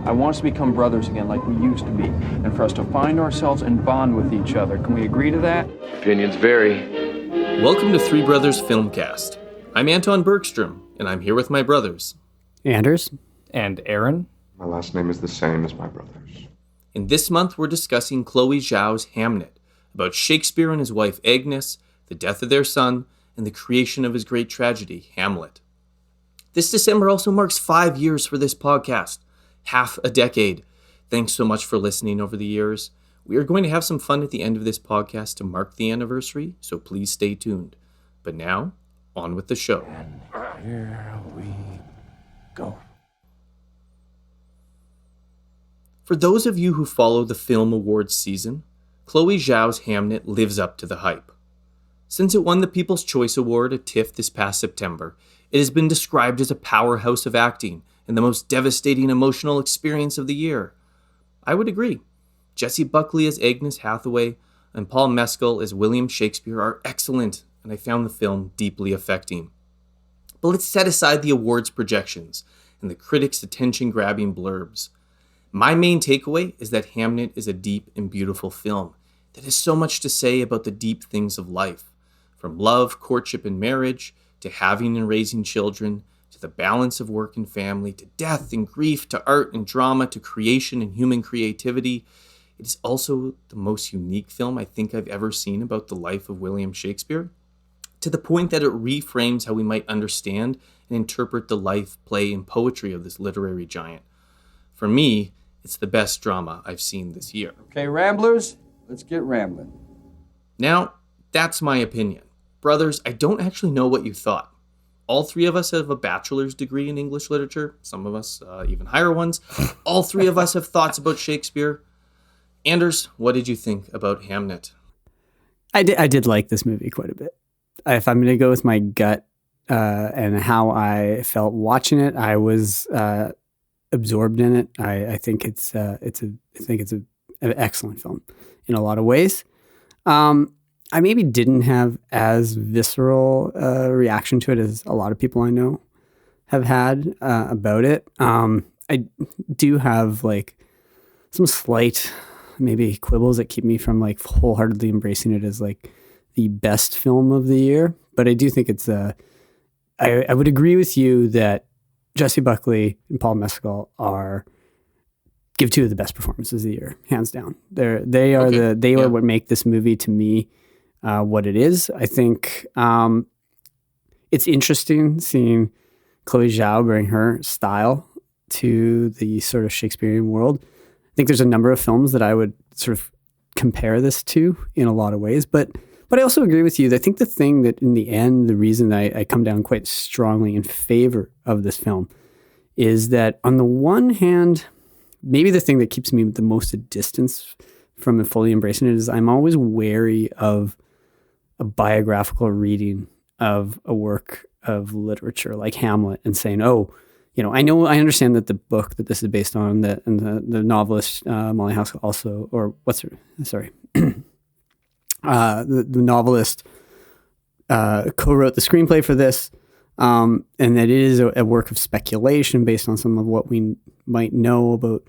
I want us to become brothers again like we used to be, and for us to find ourselves and bond with each other. Can we agree to that? Opinions vary. Welcome to Three Brothers Filmcast. I'm Anton Bergstrom, and I'm here with my brothers. Anders. And Aaron. My last name is the same as my brother's. And this month we're discussing Chloe Zhao's Hamnet, about Shakespeare and his wife Agnes, the death of their son, and the creation of his great tragedy, Hamlet. This December also marks 5 years for this podcast. Half a decade. Thanks so much for listening over the years. We are going to have some fun at the end of this podcast to mark the anniversary, so please stay tuned. But now, on with the show. And here we go. For those of you who follow the film awards season, Chloe Zhao's Hamnet lives up to the hype. Since it won the People's Choice Award at TIFF this past September, it has been described as a powerhouse of acting and the most devastating emotional experience of the year. I would agree. Jessie Buckley as Agnes Hathaway and Paul Mescal as William Shakespeare are excellent, and I found the film deeply affecting. But let's set aside the awards projections and the critics' attention-grabbing blurbs. My main takeaway is that Hamnet is a deep and beautiful film that has so much to say about the deep things of life, from love, courtship, and marriage, to having and raising children, to the balance of work and family, to death and grief, to art and drama, to creation and human creativity. It is also the most unique film I think I've ever seen about the life of William Shakespeare, to the point that it reframes how we might understand and interpret the life, play, and poetry of this literary giant. For me, it's the best drama I've seen this year. Okay, Ramblers, let's get rambling. Now, that's my opinion. Brothers, I don't actually know what you thought. All three of us have a bachelor's degree in English literature, some of us even higher ones. All three of us have thoughts about Shakespeare. Anders, what did you think about Hamnet? I did like this movie quite a bit. If I'm going to go with my gut and how I felt watching it, I was absorbed in it. I think it's an excellent film in a lot of ways. I maybe didn't have as visceral reaction to it as a lot of people I know have had about it. I do have like some slight maybe quibbles that keep me from like wholeheartedly embracing it as like the best film of the year. But I do think it's I would agree with you that Jessie Buckley and Paul Mescal give two of the best performances of the year, hands down. They are what make this movie to me what it is. I think it's interesting seeing Chloe Zhao bring her style to the sort of Shakespearean world. I think there's a number of films that I would sort of compare this to in a lot of ways, but I also agree with you that I think the thing that in the end, the reason I come down quite strongly in favor of this film is that on the one hand, maybe the thing that keeps me the most at distance from fully embracing it is I'm always wary of a biographical reading of a work of literature like Hamlet and saying, oh, I understand that the book that this is based on, and the novelist Malick also, or what's her, sorry, the novelist co-wrote the screenplay for this, and that it is a work of speculation based on some of what we might know about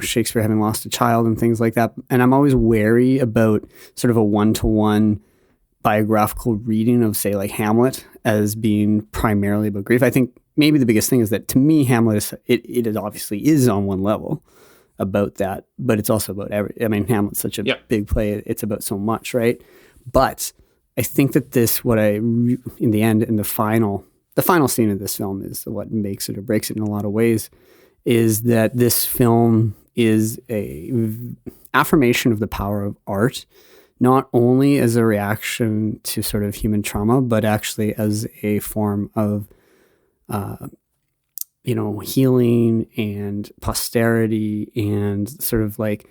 Shakespeare having lost a child and things like that. And I'm always wary about sort of a one-to-one biographical reading of, say, like Hamlet as being primarily about grief. I think maybe the biggest thing is that to me, Hamlet it obviously is on one level about that, but it's also about Hamlet's such a big play. It's about so much, right? But I think that in the end, in the final scene of this film is what makes it or breaks it in a lot of ways, is that this film is a affirmation of the power of art, not only as a reaction to sort of human trauma, but actually as a form of, healing and posterity and sort of like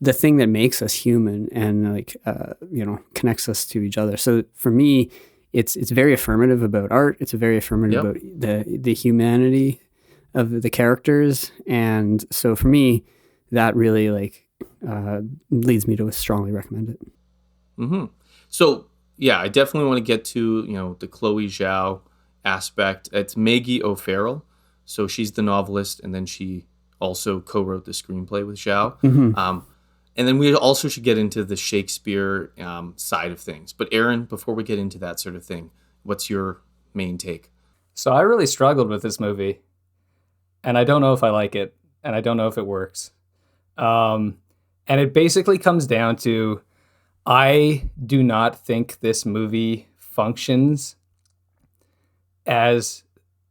the thing that makes us human and like, connects us to each other. So for me, it's very affirmative about art. It's very affirmative about the humanity of the characters. And so for me, that really leads me to strongly recommend it. Mm-hmm. So yeah, I definitely want to get to, the Chloe Zhao aspect. It's Maggie O'Farrell. So she's the novelist, and then she also co-wrote the screenplay with Zhao. Mm-hmm. And then we also should get into the Shakespeare side of things. But Aaron, before we get into that sort of thing, what's your main take? So I really struggled with this movie, and I don't know if I like it, and I don't know if it works. And it basically comes down to, I do not think this movie functions as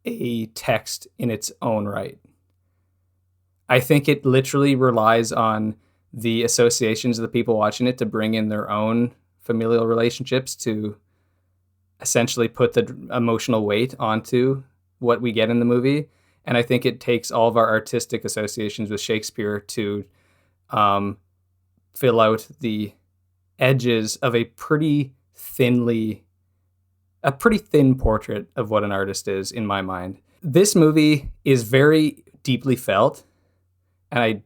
a text in its own right. I think it literally relies on the associations of the people watching it to bring in their own familial relationships to essentially put the emotional weight onto what we get in the movie. And I think it takes all of our artistic associations with Shakespeare to fill out the edges of a pretty thin portrait of what an artist is, in my mind. This movie is very deeply felt, and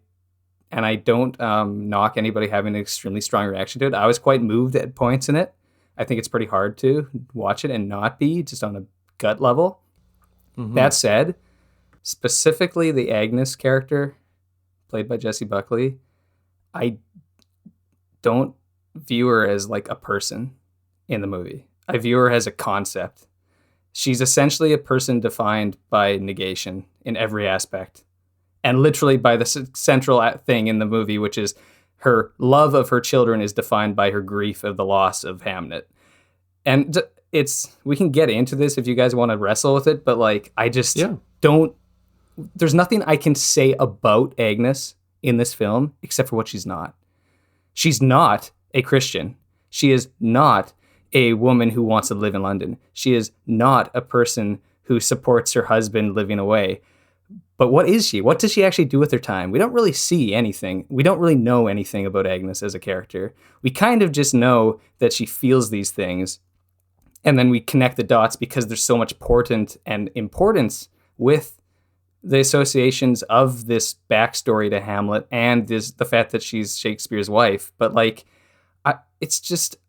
I don't knock anybody having an extremely strong reaction to it. I was quite moved at points in it. I think it's pretty hard to watch it and not be, just on a gut level. Mm-hmm. That said, specifically the Agnes character, played by Jessie Buckley, I don't view her as like a person in the movie. I view her as a concept. She's essentially a person defined by negation in every aspect. And literally by the central thing in the movie, which is her love of her children is defined by her grief of the loss of Hamnet. And we can get into this if you guys want to wrestle with it, but like, I just don't, there's nothing I can say about Agnes in this film except for what she's not. She's not a Christian. She is not a woman who wants to live in London. She is not a person who supports her husband living away. But what is she? What does she actually do with her time? We don't really see anything. We don't really know anything about Agnes as a character. We kind of just know that she feels these things. And then we connect the dots because there's so much portent and importance with the associations of this backstory to Hamlet and the fact that she's Shakespeare's wife. But like,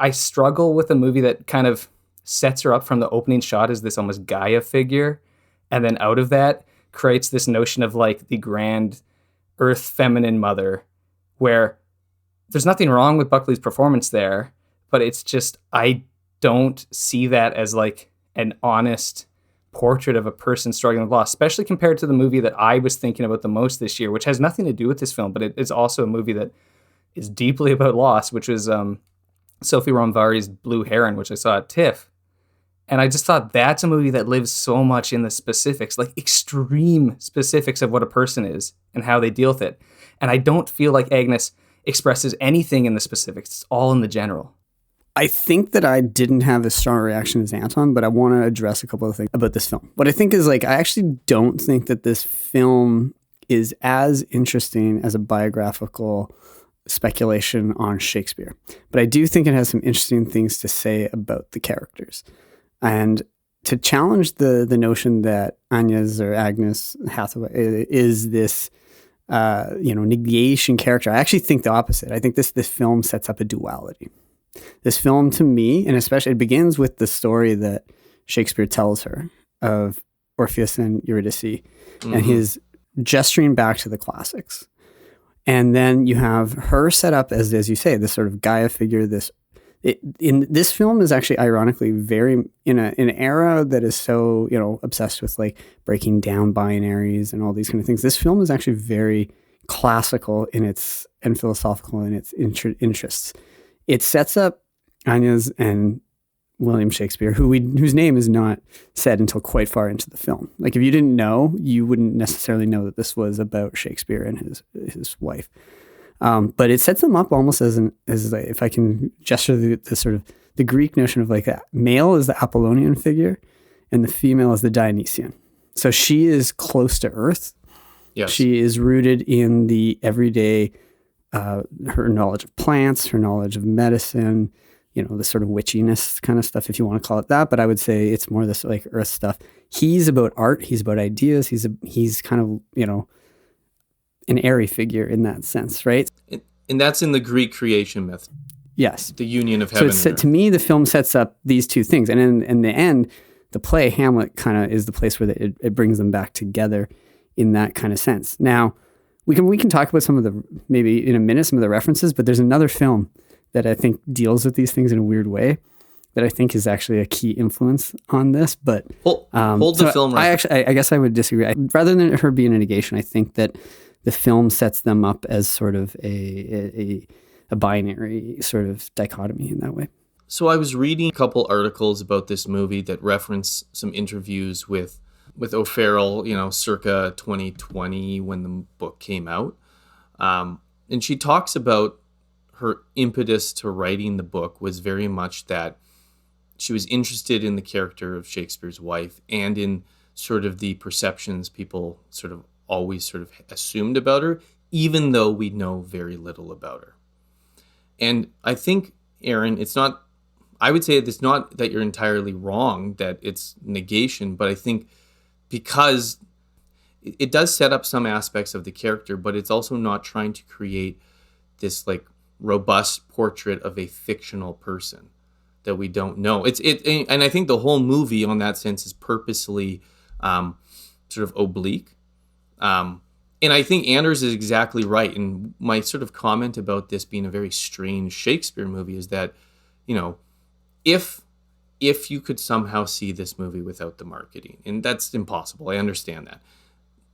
I struggle with a movie that kind of sets her up from the opening shot as this almost Gaia figure. And then out of that, creates this notion of like the grand earth feminine mother, where there's nothing wrong with Buckley's performance there, but it's just, I don't see that as like an honest portrait of a person struggling with loss, especially compared to the movie that I was thinking about the most this year, which has nothing to do with this film, but it's also a movie that is deeply about loss, which was Sophie Romvari's Blue Heron, which I saw at TIFF. And I just thought that's a movie that lives so much in the specifics, like extreme specifics of what a person is and how they deal with it. And I don't feel like Agnes expresses anything in the specifics. It's all in the general. I think that I didn't have as strong a reaction as Anton, but I want to address a couple of things about this film. What I think is like, I actually don't think that this film is as interesting as a biographical speculation on Shakespeare. But I do think it has some interesting things to say about the characters. And to challenge the notion that Agnes Hathaway is this, negation character, I actually think the opposite. I think this film sets up a duality. This film, to me, and especially it begins with the story that Shakespeare tells her of Orpheus and Eurydice, and his gesturing back to the classics. And then you have her set up as you say, this sort of Gaia figure, in this film is actually ironically very in an era that is so obsessed with like breaking down binaries and all these kind of things. This film is actually very classical and philosophical in its interests. It sets up Agnes and William Shakespeare, whose name is not said until quite far into the film. Like if you didn't know, you wouldn't necessarily know that this was about Shakespeare and his wife. But it sets them up almost as if I can gesture the sort of the Greek notion of like that male is the Apollonian figure and the female is the Dionysian. So she is close to earth. Yes. She is rooted in the everyday, her knowledge of plants, her knowledge of medicine, the sort of witchiness kind of stuff, if you want to call it that. But I would say it's more this like earth stuff. He's about art. He's about ideas. He's kind of, an airy figure in that sense, right? And that's in the Greek creation myth. Yes. The union of heaven so and earth. To me, the film sets up these two things. And in the end, the play Hamlet kind of is the place where it brings them back together in that kind of sense. Now, we can talk about some of the, maybe in a minute, some of the references, but there's another film that I think deals with these things in a weird way that I think is actually a key influence on this. But Hold the film. I guess I would disagree. Rather than her being a negation, I think that the film sets them up as sort of a binary sort of dichotomy in that way. So I was reading a couple articles about this movie that reference some interviews with O'Farrell, circa 2020 when the book came out. And she talks about her impetus to writing the book was very much that she was interested in the character of Shakespeare's wife and in sort of the perceptions people sort of always sort of assumed about her, even though we know very little about her. And I think, Aaron, I would say it's not that you're entirely wrong, that it's negation, but I think because it does set up some aspects of the character, but it's also not trying to create this like robust portrait of a fictional person that we don't know. And I think the whole movie, on that sense, is purposely sort of oblique. And I think Anders is exactly right. And my sort of comment about this being a very strange Shakespeare movie is that, if you could somehow see this movie without the marketing, and that's impossible, I understand that.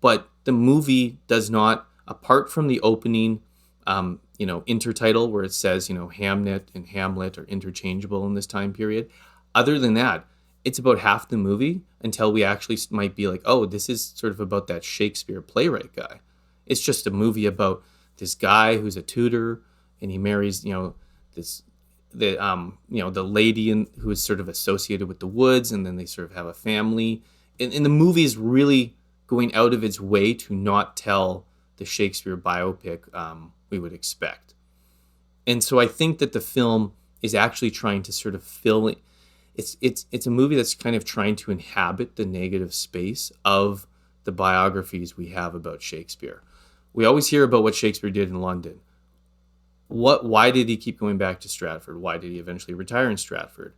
But the movie does not, apart from the opening, intertitle where it says, Hamnet and Hamlet are interchangeable in this time period. Other than that, it's about half the movie until we actually might be like, oh, this is sort of about that Shakespeare playwright guy. It's just a movie about this guy who's a tutor and he marries, the lady who is sort of associated with the woods, and then they sort of have a family. And the movie is really going out of its way to not tell the Shakespeare biopic we would expect. And so I think that the film is actually trying to sort of fill in. It's a movie that's kind of trying to inhabit the negative space of the biographies we have about Shakespeare. We always hear about what Shakespeare did in London. Why did he keep going back to Stratford? Why did he eventually retire in Stratford?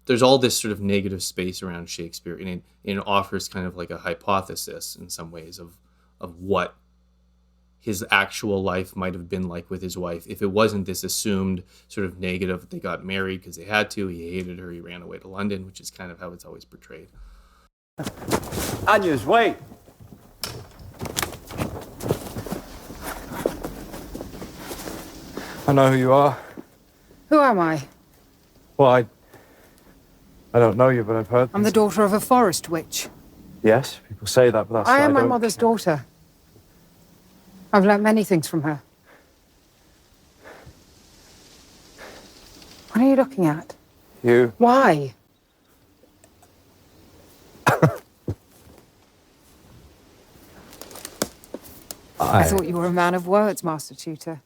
There's all this sort of negative space around Shakespeare, and it offers kind of like a hypothesis in some ways of what his actual life might have been like with his wife if it wasn't this assumed sort of negative. They got married because they had to. He hated her. He ran away to London, which is kind of how it's always portrayed. Agnes, wait. I know who you are. Who am I? Well, I don't know you, but I've heard. I'm the daughter of a forest witch. Yes, people say that, but that's. I am my mother's daughter. I've learnt many things from her. What are you looking at? You. Why? I thought you were a man of words, Master Tutor.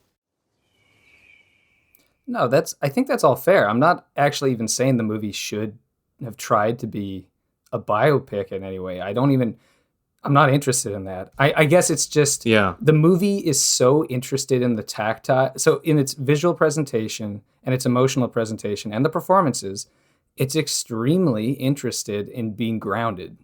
No, I think that's all fair. I'm not actually even saying the movie should have tried to be a biopic in any way. I'm not interested in that. I guess it's just, the movie is so interested in the tactile, so in its visual presentation and its emotional presentation and the performances, it's extremely interested in being grounded.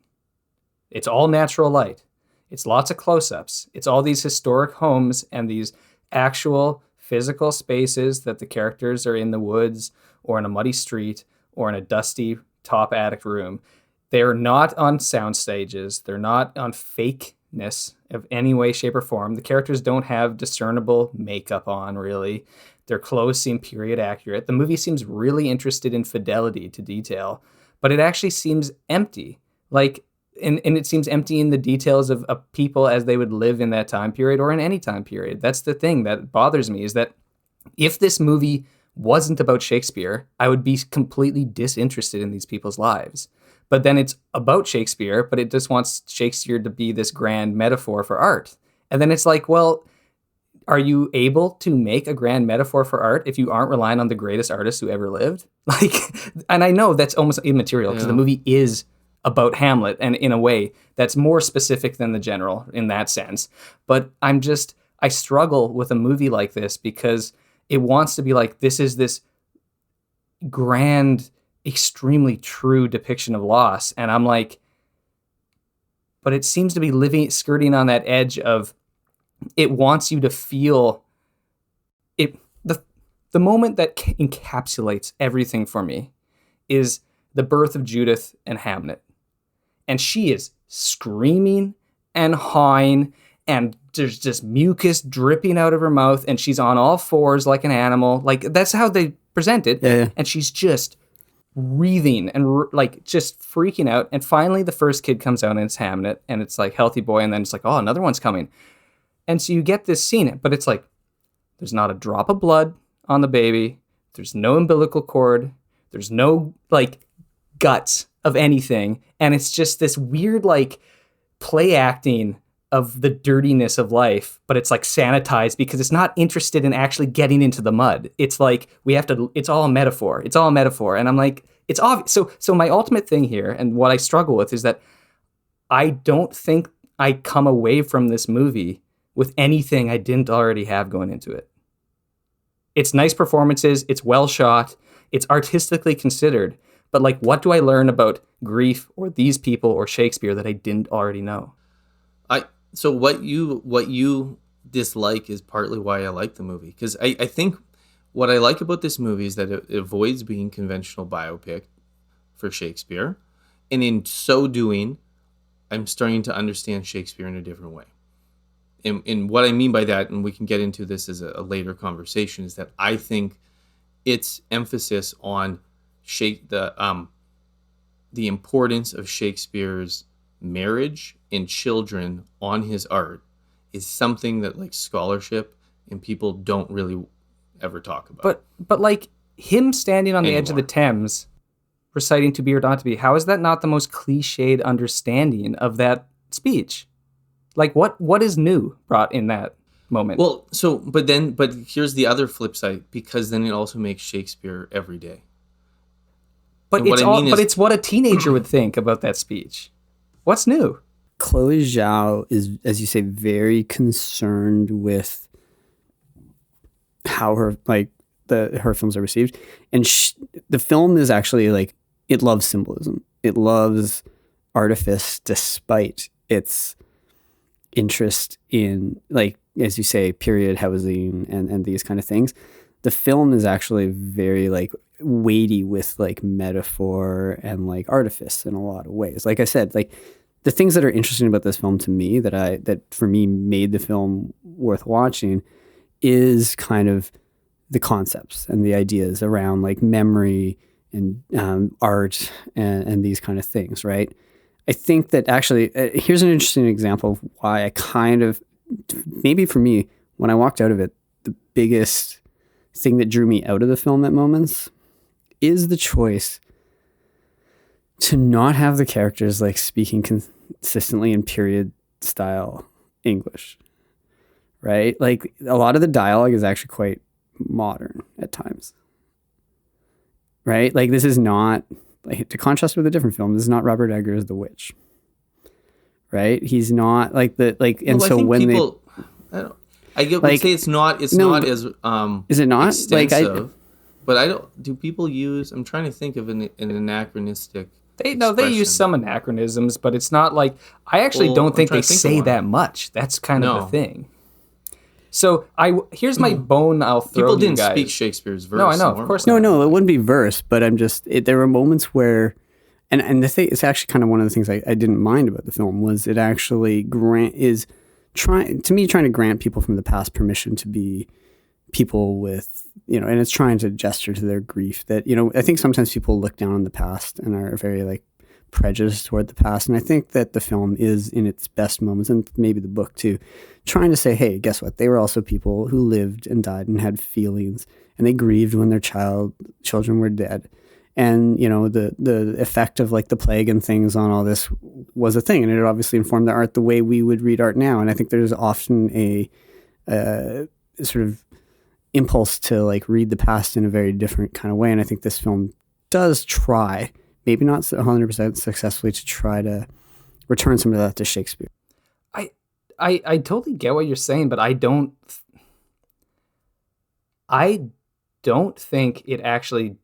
It's all natural light. It's lots of close-ups. It's all these historic homes and these actual physical spaces that the characters are in the woods or in a muddy street or in a dusty top attic room. They're not on sound stages. They're not on fakeness of any way, shape, or form. The characters don't have discernible makeup on, really. Their clothes seem period accurate. The movie seems really interested in fidelity to detail, but it actually seems empty. And it seems empty in the details of people as they would live in that time period or in any time period. That's the thing that bothers me, is that if this movie wasn't about Shakespeare, I would be completely disinterested in these people's lives. But then it's about Shakespeare, but it just wants Shakespeare to be this grand metaphor for art. And then it's like, well, are you able to make a grand metaphor for art if you aren't relying on the greatest artist who ever lived? And I know that's almost immaterial because the movie is about Hamlet, and in a way that's more specific than the general in that sense. But I struggle with a movie like this because it wants to be like, this is this grand, extremely true depiction of loss. And I'm like, but it seems to be skirting on that edge of it wants you to feel it. The moment that encapsulates everything for me is the birth of Judith and Hamnet. And she is screaming and hawing, and there's just mucus dripping out of her mouth, and she's on all fours like an animal. Like, that's how they present it. Yeah. And she's just wreathing and like just freaking out. And finally the first kid comes out and it's Hamnet, and it's like healthy boy, and then it's like, oh, another one's coming. And so you get this scene, but it's like there's not a drop of blood on the baby. There's no umbilical cord. There's no like guts of anything. And it's just this weird like play acting of the dirtiness of life, but it's like sanitized because it's not interested in actually getting into the mud. It's like it's all a metaphor. It's all a metaphor. And I'm like, it's obvious. So my ultimate thing here, and what I struggle with, is that I don't think I come away from this movie with anything I didn't already have going into it. It's nice performances. It's well shot. It's artistically considered. But like, what do I learn about grief or these people or Shakespeare that I didn't already know? So what you dislike is partly why I like the movie. Because I think what I like about this movie is that it avoids being conventional biopic for Shakespeare. And in so doing, I'm starting to understand Shakespeare in a different way. And what I mean by that, and we can get into this as a later conversation, is that I think its emphasis on the importance of Shakespeare's marriage and children on his art is something that like scholarship and people don't really ever talk about. But like him standing on the edge of the Thames reciting To Be or Not to Be, how is that not the most cliched understanding of that speech? Like what is new brought in that moment? Well, but here's the other flip side, because then it also makes Shakespeare every day. But it's what a teenager would think about that speech. What's new? Chloe Zhao is, as you say, very concerned with how her films are received, and the film is actually like, it loves symbolism, it loves artifice, despite its interest in, like, as you say, period housing and these kind of things. The film is actually very like weighty with like metaphor and like artifice in a lot of ways. Like I said, like the things that are interesting about this film to me that for me made the film worth watching is kind of the concepts and the ideas around like memory and art and these kind of things, right? I think that actually, here's an interesting example of why I kind of, maybe for me, when I walked out of it, the biggest thing that drew me out of the film at moments is the choice to not have the characters like speaking consistently in period style English, right? Like a lot of the dialogue is actually quite modern at times, right? Like this is not, like, to contrast with a different film, this is not Robert Eggers' The Witch, right? He's not like the, like, and well, so when people, I get, like, would say it's not as is it not extensive, like but I don't, do people use, I'm trying to think of an anachronistic They expression. use some anachronisms, but it's not like, I actually don't think they say that much. That's kind of the thing. So here's my bone I'll throw people you didn't guys. speak Shakespeare's verse. No, I know, of course normally. not. no, it wouldn't be verse, but I'm just, there were moments where, and the thing, it's actually kind of one of the things I didn't mind about the film was it actually trying to grant people from the past permission to be people with, and it's trying to gesture to their grief that, I think sometimes people look down on the past and are very like prejudiced toward the past. And I think that the film is in its best moments, and maybe the book too, trying to say, hey, guess what? They were also people who lived and died and had feelings, and they grieved when their children were dead. And, the effect of like the plague and things on all this was a thing. And it obviously informed the art the way we would read art now. And I think there's often a sort of impulse to like read the past in a very different kind of way. And I think this film does try, maybe not 100% successfully, to try to return some of that to Shakespeare. I totally get what you're saying, but I don't think it actually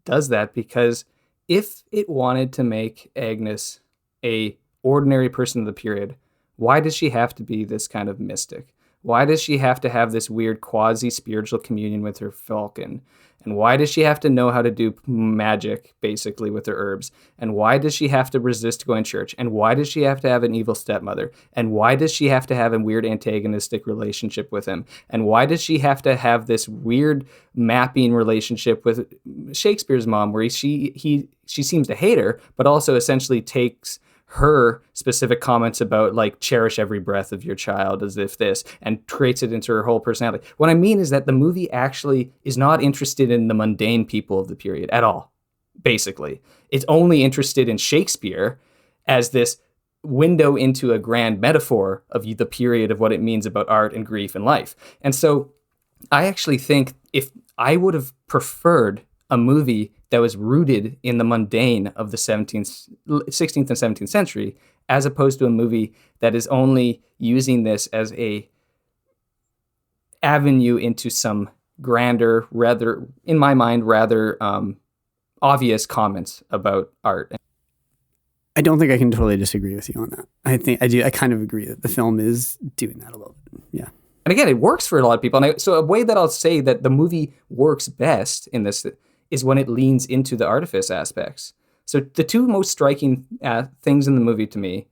does that, because if it wanted to make Agnes a ordinary person of the period, why does she have to be this kind of mystic? Why does she have to have this weird quasi-spiritual communion with her falcon? And why does she have to know how to do magic, basically, with her herbs? And why does she have to resist going to church? And why does she have to have an evil stepmother? And why does she have to have a weird antagonistic relationship with him? And why does she have to have this weird mapping relationship with Shakespeare's mom, where she seems to hate her, but also essentially takes her specific comments about, like, cherish every breath of your child as if this, and creates it into her whole personality. What I mean is that the movie actually is not interested in the mundane people of the period at all, basically. It's only interested in Shakespeare as this window into a grand metaphor of the period, of what it means about art and grief and life. And so I actually think if I would have preferred a movie that was rooted in the mundane of the 16th and 17th century, as opposed to a movie that is only using this as a avenue into some grander, rather, in my mind, rather obvious comments about art. I don't think I can totally disagree with you on that. I kind of agree that the film is doing that a little bit. Yeah. And again, it works for a lot of people. And so a way that I'll say that the movie works best in this is when it leans into the artifice aspects. So the two most striking things in the movie to me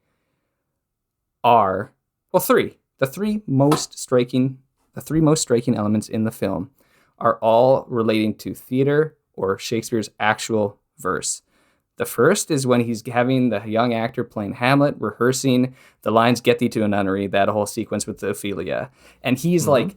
are, well, three. The three most striking elements in the film are all relating to theater or Shakespeare's actual verse. The first is when he's having the young actor playing Hamlet, rehearsing the lines, "Get thee to a nunnery," that whole sequence with the Ophelia. And he's like,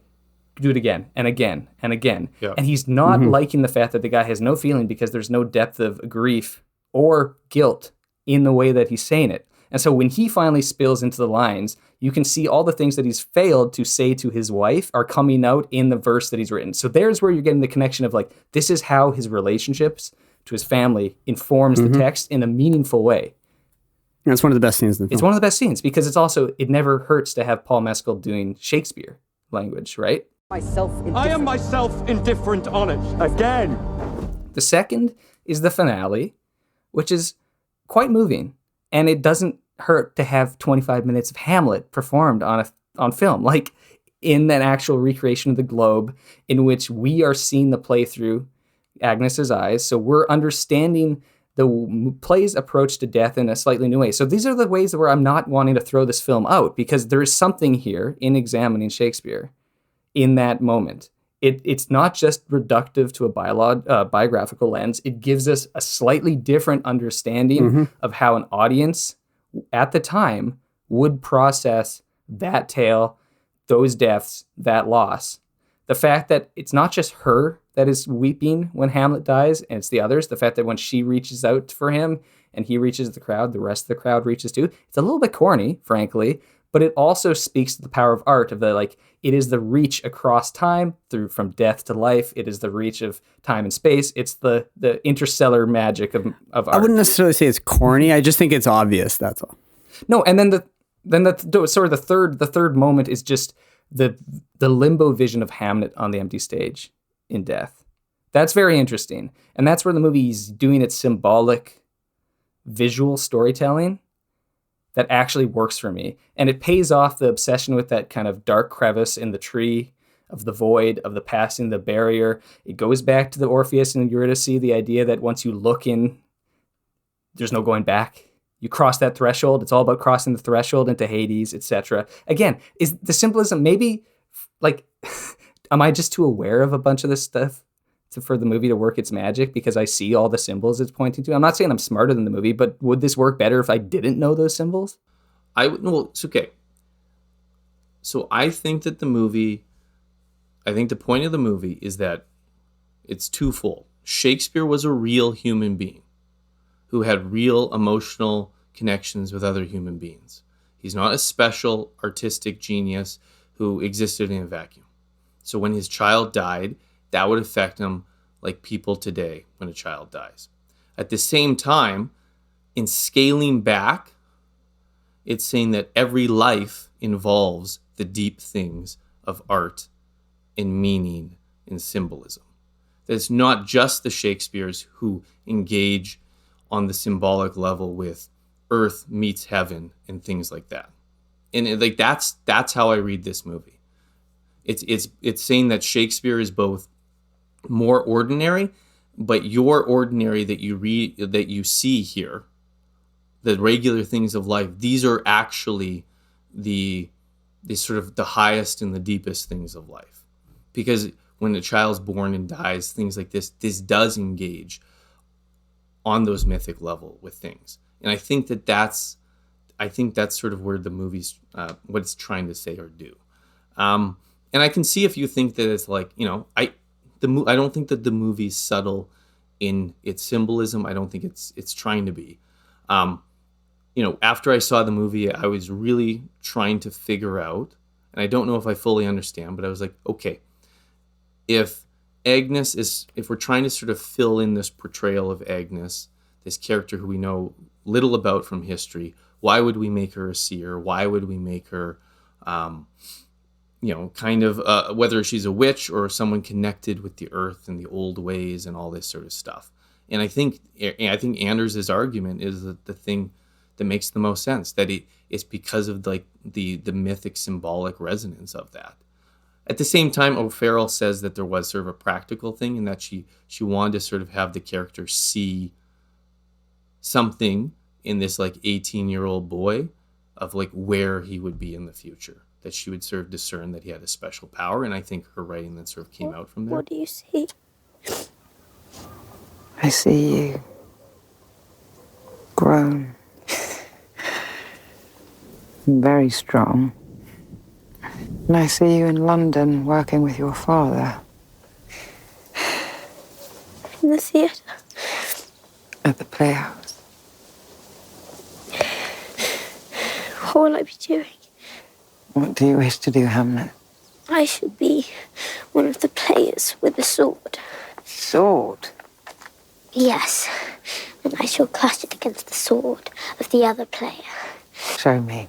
do it again and again and again. Yep. And he's not liking the fact that the guy has no feeling because there's no depth of grief or guilt in the way that he's saying it. And so when he finally spills into the lines, you can see all the things that he's failed to say to his wife are coming out in the verse that he's written. So there's where you're getting the connection of, like, this is how his relationships to his family informs the text in a meaningful way. And it's one of the best scenes in the film. It's one of the best scenes because it's also, it never hurts to have Paul Mescal doing Shakespeare language, right? I am myself indifferent on it. Again. The second is the finale, which is quite moving. And it doesn't hurt to have 25 minutes of Hamlet performed on film, like in an actual recreation of the Globe, in which we are seeing the play through Agnes's eyes. So we're understanding the play's approach to death in a slightly new way. So these are the ways where I'm not wanting to throw this film out, because there is something here in examining Shakespeare in that moment. It's not just reductive to a biographical lens. It gives us a slightly different understanding of how an audience at the time would process that tale, those deaths, that loss. The fact that it's not just her that is weeping when Hamlet dies, and it's the others. The fact that when she reaches out for him and he reaches the crowd, the rest of the crowd reaches too. It's a little bit corny, frankly, but it also speaks to the power of art, of the, like, it is the reach across time through from death to life. It is the reach of time and space. It's the interstellar magic of art. I wouldn't necessarily say it's corny. I just think it's obvious. That's all. No, and then the third moment is just the limbo vision of Hamnet on the empty stage in death. That's very interesting, and that's where the movie is doing its symbolic visual storytelling that actually works for me. And it pays off the obsession with that kind of dark crevice in the tree, of the void, of the passing, the barrier. It goes back to the Orpheus and Eurydice, the idea that once you look in, there's no going back. You cross that threshold. It's all about crossing the threshold into Hades, etc. Again, is the symbolism maybe, like, am I just too aware of a bunch of this stuff for the movie to work its magic because I see all the symbols it's pointing to? I'm not saying I'm smarter than the movie, but would this work better if I didn't know those symbols? Well, it's okay. So I think that the point of the movie is that it's twofold. Shakespeare was a real human being who had real emotional connections with other human beings. He's not a special artistic genius who existed in a vacuum. So when his child died, that would affect him like people today when a child dies. At the same time, in scaling back, it's saying that every life involves the deep things of art and meaning and symbolism. That it's not just the Shakespeares who engage on the symbolic level with earth meets heaven and things like that. And like that's how I read this movie. It's saying that Shakespeare is both more ordinary, but your ordinary that you read, that you see here, the regular things of life, these are actually the sort of the highest and the deepest things of life. Because when a child's born and dies, things like this does engage on those mythic level with things. And I think that's sort of where the movie's, what it's trying to say or do. And I can see if you think that it's like, I don't think that the movie's subtle in its symbolism. I don't think it's trying to be. After I saw the movie, I was really trying to figure out, and I don't know if I fully understand, but I was like, okay, if we're trying to sort of fill in this portrayal of Agnes, this character who we know little about from history, why would we make her a seer? Why would we make her, whether she's a witch or someone connected with the earth and the old ways and all this sort of stuff? And I think Anders' argument is that the thing that makes the most sense, that it's because of like the mythic symbolic resonance of that. At the same time, O'Farrell says that there was sort of a practical thing, and that she wanted to sort of have the character see something in this like 18-year-old boy of like where he would be in the future, that she would sort of discern that he had a special power. And I think her writing then sort of came out from there. What do you see? I see you grown, very strong. And I see you in London working with your father. In the theatre? At the Playhouse. What will I be doing? What do you wish to do, Hamlet? I shall be one of the players with a sword. Sword? Yes, and I shall clash it against the sword of the other player. Show me.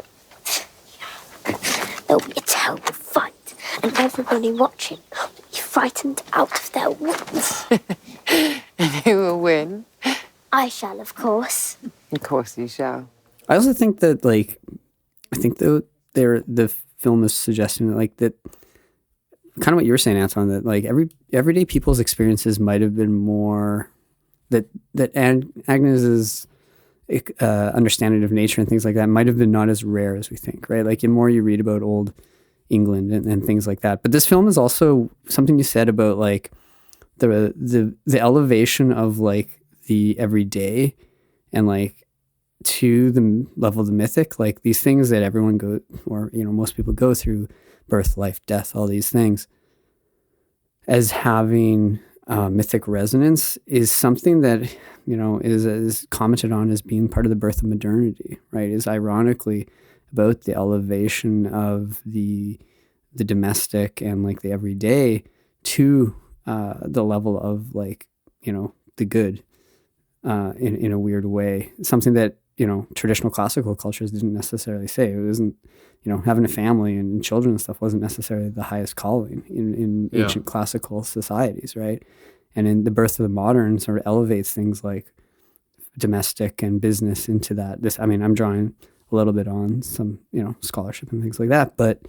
There'll be a terrible fight, and everybody watching will be frightened out of their wits. And who will win? I shall, of course. Of course you shall. I also think that, the film is suggesting that kind of what you were saying, Anton, that like everyday people's experiences might have been more that Agnes's understanding of nature and things like that might have been not as rare as we think, right? Like the more you read about old England and things like that. But this film is also something you said about like the elevation of like the everyday and like to the level of the mythic, like these things that everyone most people go through, birth, life, death, all these things, as having mythic resonance is something that, is commented on as being part of the birth of modernity, right? Is ironically about the elevation of the domestic and like the everyday to the level of like, the good in a weird way. Something that, traditional classical cultures didn't necessarily say. It wasn't, having a family and children and stuff wasn't necessarily the highest calling in ancient classical societies, right? And in the birth of the modern sort of elevates things like domestic and business into that. I'm drawing a little bit on some, scholarship and things like that, but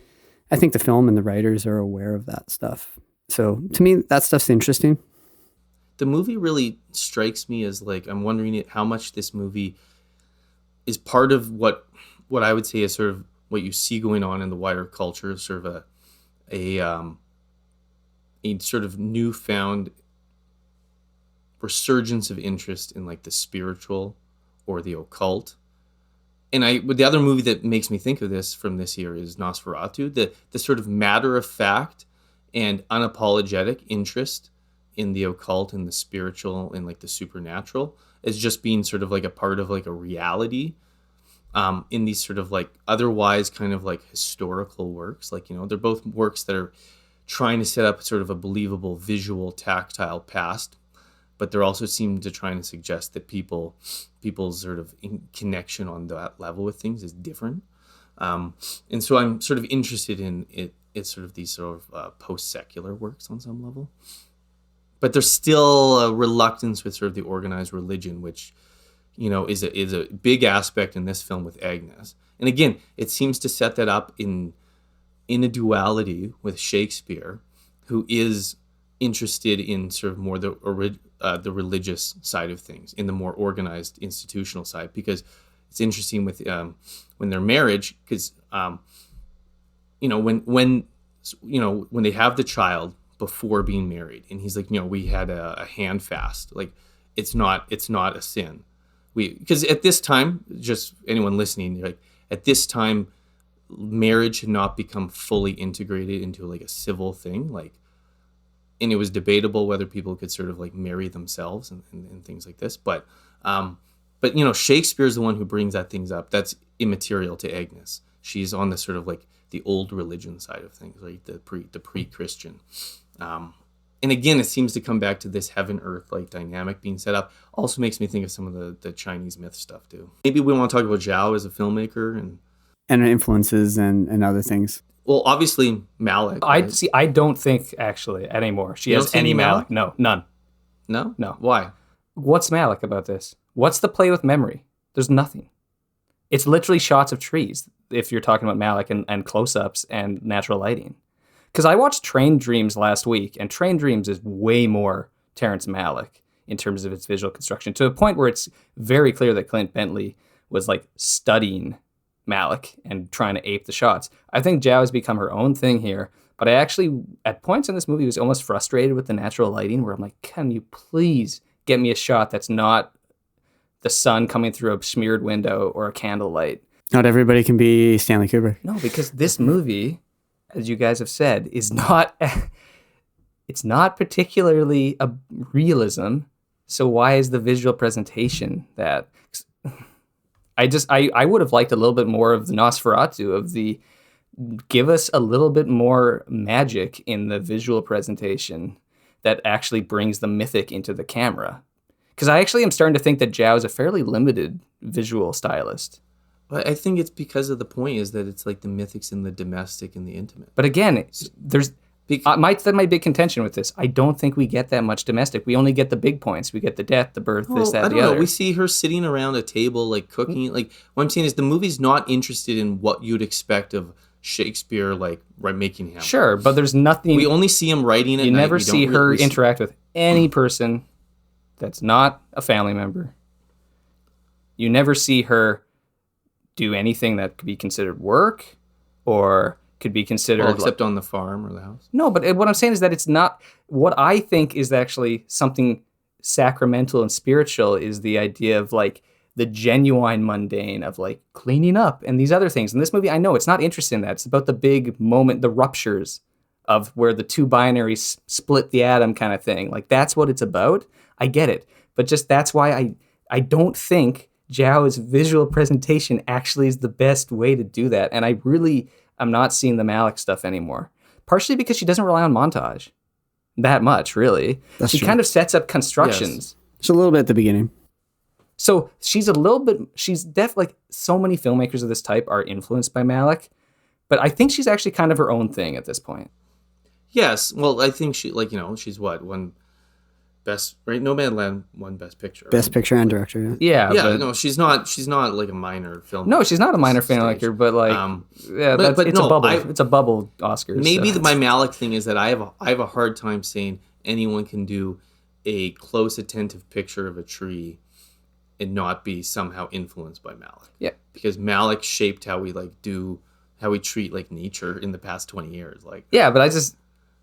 I think the film and the writers are aware of that stuff. So to me, that stuff's interesting. The movie really strikes me as like, I'm wondering how much this movie is part of what I would say is sort of what you see going on in the wider culture, sort of a sort of newfound resurgence of interest in like the spiritual or the occult. And the other movie that makes me think of this from this year is Nosferatu, the sort of matter of fact and unapologetic interest in the occult and the spiritual and like the supernatural as just being sort of like a part of like a reality in these sort of like otherwise kind of like historical works. Like, they're both works that are trying to set up sort of a believable visual tactile past, but they're also seem to trying to suggest that people's sort of connection on that level with things is different. And so I'm sort of interested in it's sort of these sort of post-secular works on some level. But there's still a reluctance with sort of the organized religion, which, is a big aspect in this film with Agnes. And again, it seems to set that up in in a duality with Shakespeare, who is interested in sort of more the religious side of things, in the more organized institutional side, because it's interesting with when their marriage, because when they have the child before being married, and he's like, we had a hand fast, like it's not a sin. Because at this time, just anyone listening, like at this time, marriage had not become fully integrated into like a civil thing, like, and it was debatable whether people could sort of like marry themselves and things like this. But Shakespeare is the one who brings that things up. That's immaterial to Agnes. She's on the sort of like the old religion side of things, like the pre-Christian. And again, it seems to come back to this heaven-earth like dynamic being set up. Also makes me think of some of the Chinese myth stuff too. Maybe we want to talk about Zhao as a filmmaker and influences and other things. Well, obviously Malick. Right? I don't think actually anymore she has any Malick. No, none. No? No. Why? What's Malick about this? What's the play with memory? There's nothing. It's literally shots of trees if you're talking about Malick and close-ups and natural lighting. Because I watched Train Dreams last week, and Train Dreams is way more Terrence Malick in terms of its visual construction, to a point where it's very clear that Clint Bentley was like studying Malick and trying to ape the shots. I think Zhao has become her own thing here, but I actually, at points in this movie, was almost frustrated with the natural lighting, where I'm like, can you please get me a shot that's not the sun coming through a smeared window or a candlelight? Not everybody can be Stanley Kubrick. No, because this movie, as you guys have said, is not, it's not particularly a realism. So why is the visual presentation that? I would have liked a little bit more of the Nosferatu, of the, give us a little bit more magic in the visual presentation that actually brings the mythic into the camera. Because I actually am starting to think that Zhao is a fairly limited visual stylist. But I think it's because of the point is that it's like the mythics in the domestic and the intimate. But again, there's my big contention with this. I don't think we get that much domestic. We only get the big points. We get the death, the birth, this, that, the other. We see her sitting around a table, like cooking. Like what I'm saying is the movie's not interested in what you'd expect of Shakespeare, like making Hamlet. Sure, but there's nothing. We only see him writing it. You never see her interact with any person that's not a family member. You never see her do anything that could be considered work or could be considered except on the farm or the house. No, but what I'm saying is that it's not what I think is actually something sacramental and spiritual is the idea of like the genuine mundane of like cleaning up and these other things. In this movie, I know it's not interested in that. It's about the big moment, the ruptures of where the two binaries split the atom kind of thing. Like that's what it's about. I get it. But just that's why I don't think Zhao's visual presentation actually is the best way to do that. And I'm not seeing the Malick stuff anymore. Partially because she doesn't rely on montage that much, really. She kind of sets up constructions. Yes. Just a little bit at the beginning. So she's definitely, like so many filmmakers of this type are influenced by Malick, but I think she's actually kind of her own thing at this point. Yes. Well, I think she's one best, right? Nomadland won Best Picture. Best Picture and director. Yeah. Yeah. No, she's not like a minor film. No, she's not a minor filmmaker, but like, it's a bubble. It's a bubble Oscars. Maybe my Malick thing is that I have a hard time saying anyone can do a close, attentive picture of a tree and not be somehow influenced by Malick. Yeah. Because Malick shaped how we treat like nature in the past 20 years. Like. Yeah, but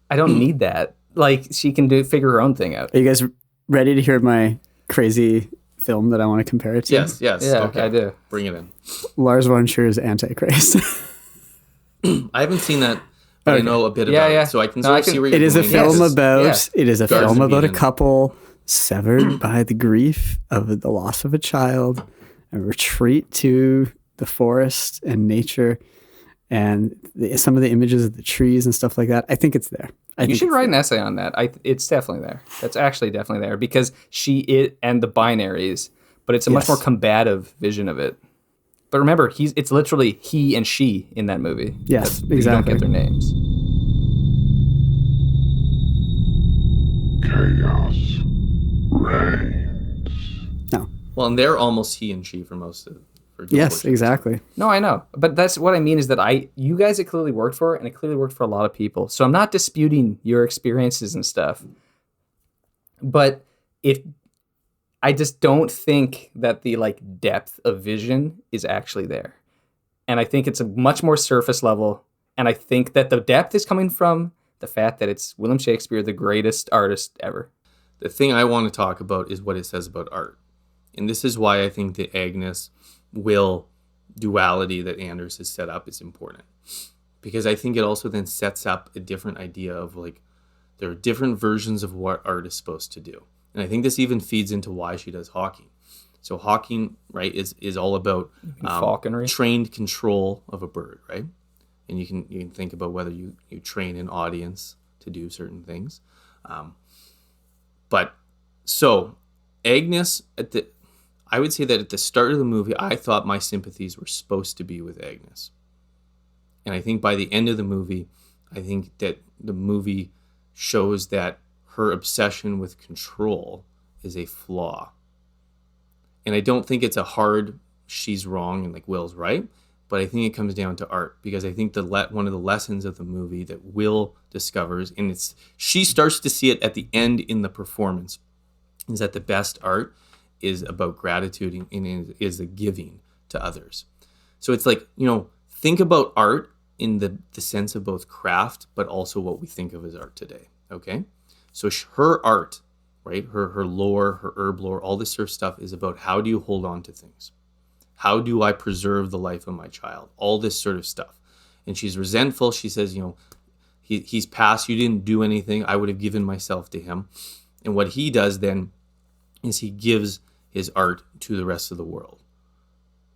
I don't need that. Like she can figure her own thing out. Are you guys ready to hear my crazy film that I want to compare it to? Yes. Yeah, okay. I do. Bring it in. Lars von Trier's Antichrist. I haven't seen that, but I know a bit about it, so I can sort of see where you're going. It is a film about. It is a film about a Eden. couple severed by the grief of the loss of a child, a retreat to the forest and nature, and some of the images of the trees and stuff like that. I think it's there. You should write an essay on that. It's definitely there. That's actually definitely there because and the binaries, but it's a much more combative vision of it. But remember, it's literally he and she in that movie. Yes, exactly. You don't get their names. Chaos reigns. No. Well, and they're almost he and she for Yes, exactly. No, I know. But that's what I mean is that you guys, it clearly worked for, and it clearly worked for a lot of people. So I'm not disputing your experiences and stuff. But I just don't think that the like depth of vision is actually there. And I think it's a much more surface level. And I think that the depth is coming from the fact that it's William Shakespeare, the greatest artist ever. The thing I want to talk about is what it says about art. And this is why I think the Agnes Will duality that Anders has set up is important. Because I think it also then sets up a different idea of like, there are different versions of what art is supposed to do. And I think this even feeds into why she does Hawking. So Hawking, right, is all about falconry, trained control of a bird, right? And you can think about whether you train an audience to do certain things. But so Agnes, I would say that at the start of the movie, I thought my sympathies were supposed to be with Agnes. And I think by the end of the movie, I think that the movie shows that her obsession with control is a flaw. And I don't think it's a hard, she's wrong and like Will's right, but I think it comes down to art, because I think one of the lessons of the movie that Will discovers, and she starts to see it at the end in the performance, is that the best art is about gratitude and is a giving to others. So it's like, think about art in the sense of both craft, but also what we think of as art today, okay? So her art, right, her lore, her herb lore, all this sort of stuff is about how do you hold on to things? How do I preserve the life of my child? All this sort of stuff. And she's resentful. She says, he's passed. You didn't do anything. I would have given myself to him. And what he does then is he gives his art to the rest of the world.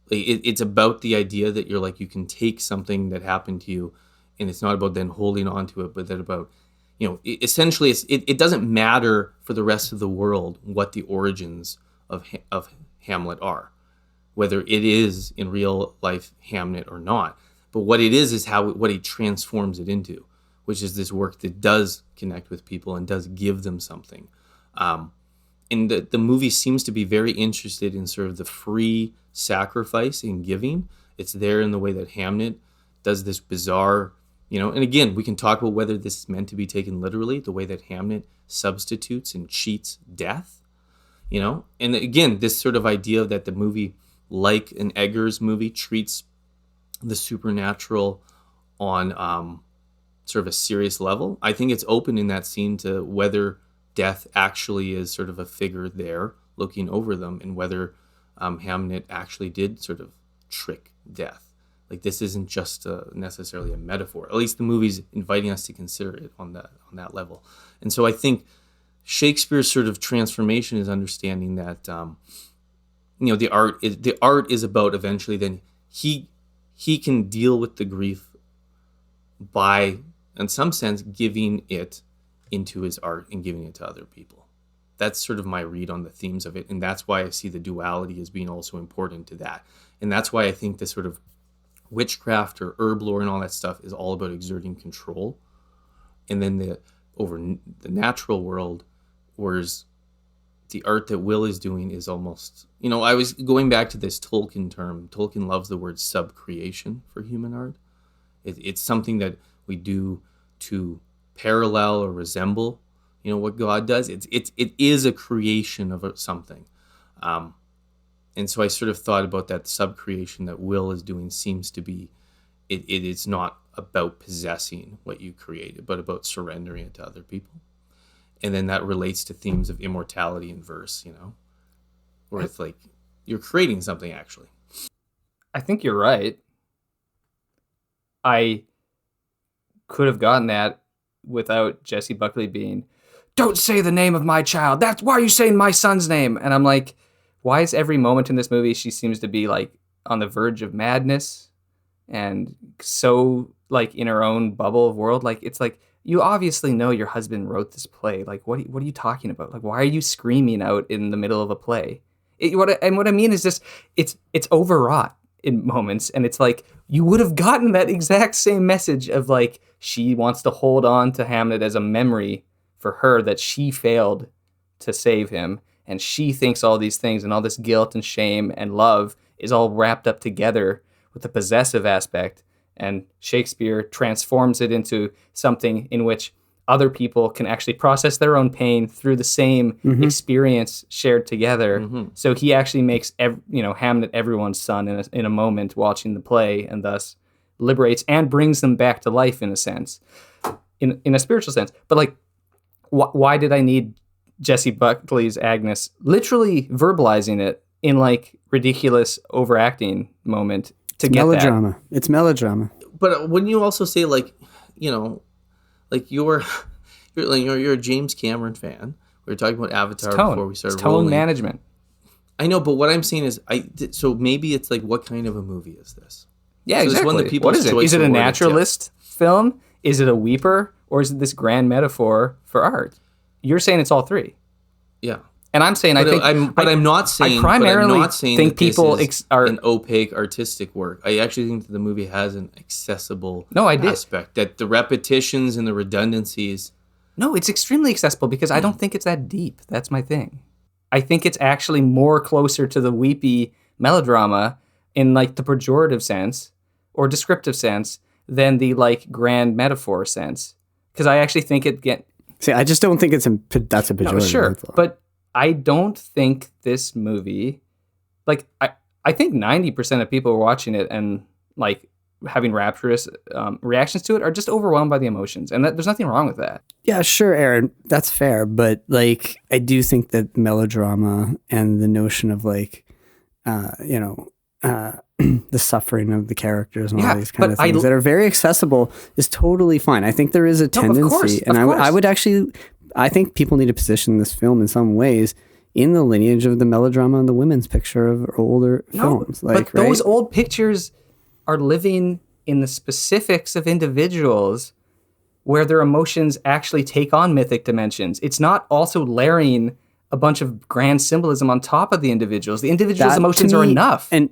It's about the idea that you're like, you can take something that happened to you, and it's not about then holding on to it, but that about, essentially it doesn't matter for the rest of the world what the origins of Hamlet are, whether it is in real life Hamnet or not. But what it is what he transforms it into, which is this work that does connect with people and does give them something. And the movie seems to be very interested in sort of the free sacrifice in giving. It's there in the way that Hamnet does this bizarre, and again, we can talk about whether this is meant to be taken literally, the way that Hamnet substitutes and cheats death, and again, this sort of idea that the movie, like an Eggers movie, treats the supernatural on sort of a serious level. I think it's open in that scene to whether death actually is sort of a figure there looking over them, and whether Hamnet actually did sort of trick death. Like, this isn't just necessarily a metaphor. At least the movie's inviting us to consider it on that level. And so I think Shakespeare's sort of transformation is understanding that the art is about eventually then he can deal with the grief by, in some sense, giving it into his art and giving it to other people. That's sort of my read on the themes of it, and that's why I see the duality as being also important to that. And that's why I think this sort of witchcraft or herb lore and all that stuff is all about exerting control, and then over the natural world, whereas the art that Will is doing is almost, I was going back to this Tolkien term. Tolkien loves the word subcreation for human art. It's something that we do to parallel or resemble, what God does. It is a creation of something. And so I sort of thought about that subcreation that Will is doing seems to be, it is not about possessing what you created, but about surrendering it to other people. And then that relates to themes of immortality in verse, where it's like you're creating something actually. I think you're right. I could have gotten that without Jessie Buckley being, "Don't say the name of my child. That's why are you saying my son's name?" And I'm like, why is every moment in this movie she seems to be like on the verge of madness and so like in her own bubble of world? Like, it's like, you obviously know your husband wrote this play. Like, what are you talking about? Like, why are you screaming out in the middle of a play? What I mean is just, it's overwrought in moments. And it's like, you would have gotten that exact same message of like, she wants to hold on to Hamlet as a memory for her that she failed to save him. And she thinks all these things and all this guilt and shame and love is all wrapped up together with the possessive aspect, and Shakespeare transforms it into something in which other people can actually process their own pain through the same experience shared together. So he actually makes Hamnet everyone's son in a moment watching the play, and thus liberates and brings them back to life in a sense, in a spiritual sense. But like, why did I need Jessie Buckley's Agnes literally verbalizing it in like ridiculous overacting moment to It's get melodrama. It's melodrama. But wouldn't you also say like, like you're a James Cameron fan. We were talking about Avatar before we started It's tone rolling. management. I know, but what I'm saying is, so maybe it's like, what kind of a movie is this? Yeah, So it's exactly. one that people's What is it? choice Is it a award naturalist film? Is it a weeper? Or is it this grand metaphor for art? You're saying it's all three. Yeah. And I'm saying I'm not saying. I primarily I'm not saying think that this people is are an opaque artistic work. I actually think that the movie has an accessible I did. aspect. That the repetitions and the redundancies. No, it's extremely accessible because I don't think it's that deep. That's my thing. I think it's actually more closer to the weepy melodrama in like the pejorative sense or descriptive sense than the like grand metaphor sense. Because I actually think See, I just don't think that's a pejorative. No, sure, but I don't think this movie, like I think 90% of people watching it and like having rapturous reactions to it are just overwhelmed by the emotions, and there's nothing wrong with that. Yeah, sure, Aaron, that's fair, but like I do think that melodrama and the notion of like, the suffering of the characters and all these kind of things that are very accessible is totally fine. I think there is a tendency, I think people need to position this film in some ways in the lineage of the melodrama and the women's picture of older films. But those old pictures are living in the specifics of individuals where their emotions actually take on mythic dimensions. It's not also layering a bunch of grand symbolism on top of the individuals. The individual's emotions are enough. And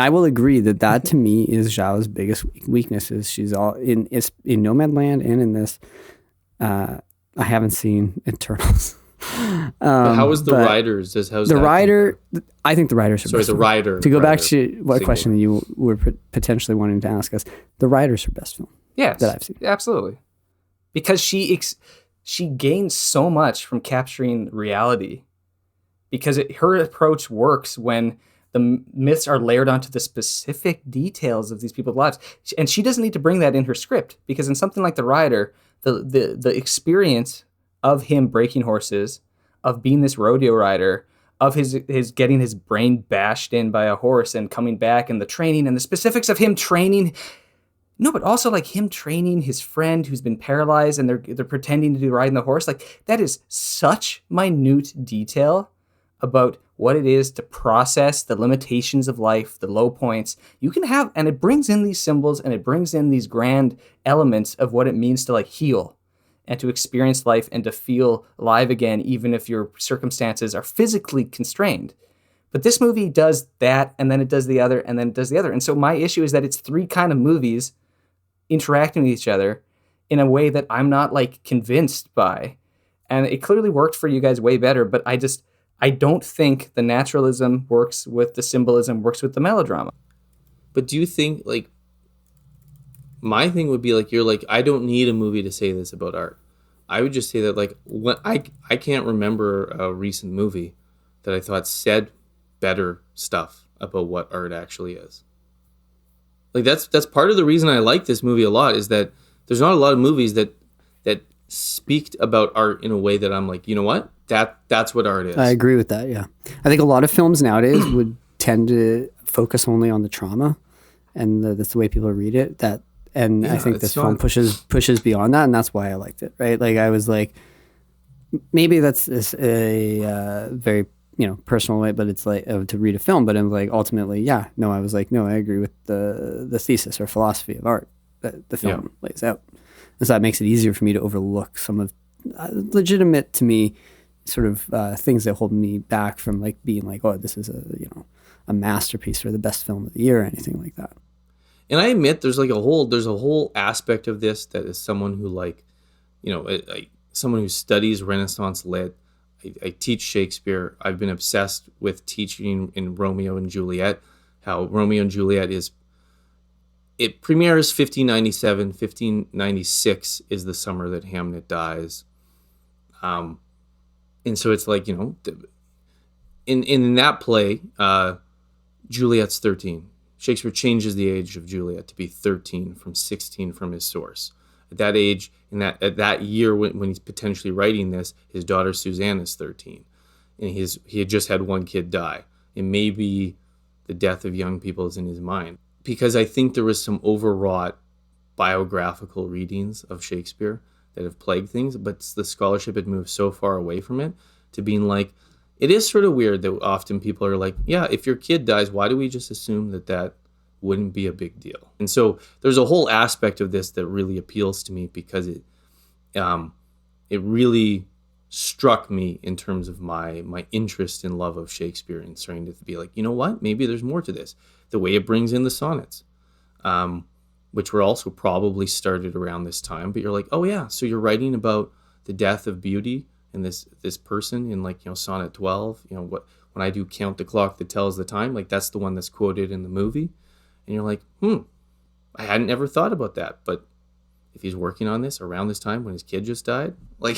I will agree that to me is Zhao's biggest weaknesses. She's all in Nomadland and in this. I haven't seen Eternals. But how is the writers? I think the writers are sorry, best. the writer. To go back to what question you were potentially wanting to ask us, the writers are best film. Yes, that I've seen. Absolutely. Because she gains so much from capturing reality. Because her approach works when the myths are layered onto the specific details of these people's lives. And she doesn't need to bring that in her script, because in something like The Rider, the experience of him breaking horses, of being this rodeo rider, of his getting his brain bashed in by a horse and coming back, and the training and the specifics of him training. No, but also like him training his friend who's been paralyzed and they're pretending to be riding the horse. Like, that is such minute detail about what it is to process the limitations of life, the low points. You can have, and it brings in these symbols and it brings in these grand elements of what it means to like heal and to experience life and to feel alive again, even if your circumstances are physically constrained. But this movie does that, and then it does the other, and then it does the other. And so my issue is that it's three kind of movies interacting with each other in a way that I'm not like convinced by. And it clearly worked for you guys way better, but I don't think the naturalism works with the symbolism, works with the melodrama. But do you think, like, my thing would be like, you're like, I don't need a movie to say this about art. I would just say that, like, when I can't remember a recent movie that I thought said better stuff about what art actually is. Like, that's part of the reason I like this movie a lot, is that there's not a lot of movies that speak about art in a way that I'm like, you know what? That's what art is. I agree with that, yeah. I think a lot of films nowadays would tend to focus only on the trauma, and that's the way people read it. I think this film pushes beyond that, and that's why I liked it, right? Like, I was like, maybe that's a very personal way, but it's like to read a film. But I'm like, ultimately, I was like, no, I agree with the thesis or philosophy of art that the film lays out, and so that makes it easier for me to overlook some of legitimate to me sort of things that hold me back from like being like, oh, this is a masterpiece or the best film of the year or anything like that. And I admit there's a whole aspect of this that is someone who someone who studies Renaissance lit. I teach Shakespeare. I've been obsessed with teaching in Romeo and Juliet. how Romeo and Juliet it premieres 1597, 1596 is the summer that Hamnet dies. And so it's like, in that play, Juliet's 13. Shakespeare changes the age of Juliet to be 13 from 16 from his source. At that age, at that year when he's potentially writing this, his daughter Suzanne is 13. And he had just had one kid die. And maybe the death of young people is in his mind. Because I think there was some overwrought biographical readings of Shakespeare that have plagued things, but the scholarship had moved so far away from it to being like, it is sort of weird that often people are like, yeah, if your kid dies, why do we just assume that wouldn't be a big deal? And so there's a whole aspect of this that really appeals to me because it really struck me in terms of my interest and love of Shakespeare and starting to be like, you know what, maybe there's more to this. The way it brings in the sonnets, which were also probably started around this time, but you're like, oh yeah, so you're writing about the death of beauty and this person in sonnet 12, when I do count the clock that tells the time, like that's the one that's quoted in the movie. And you're like, I hadn't ever thought about that. But if he's working on this around this time when his kid just died, I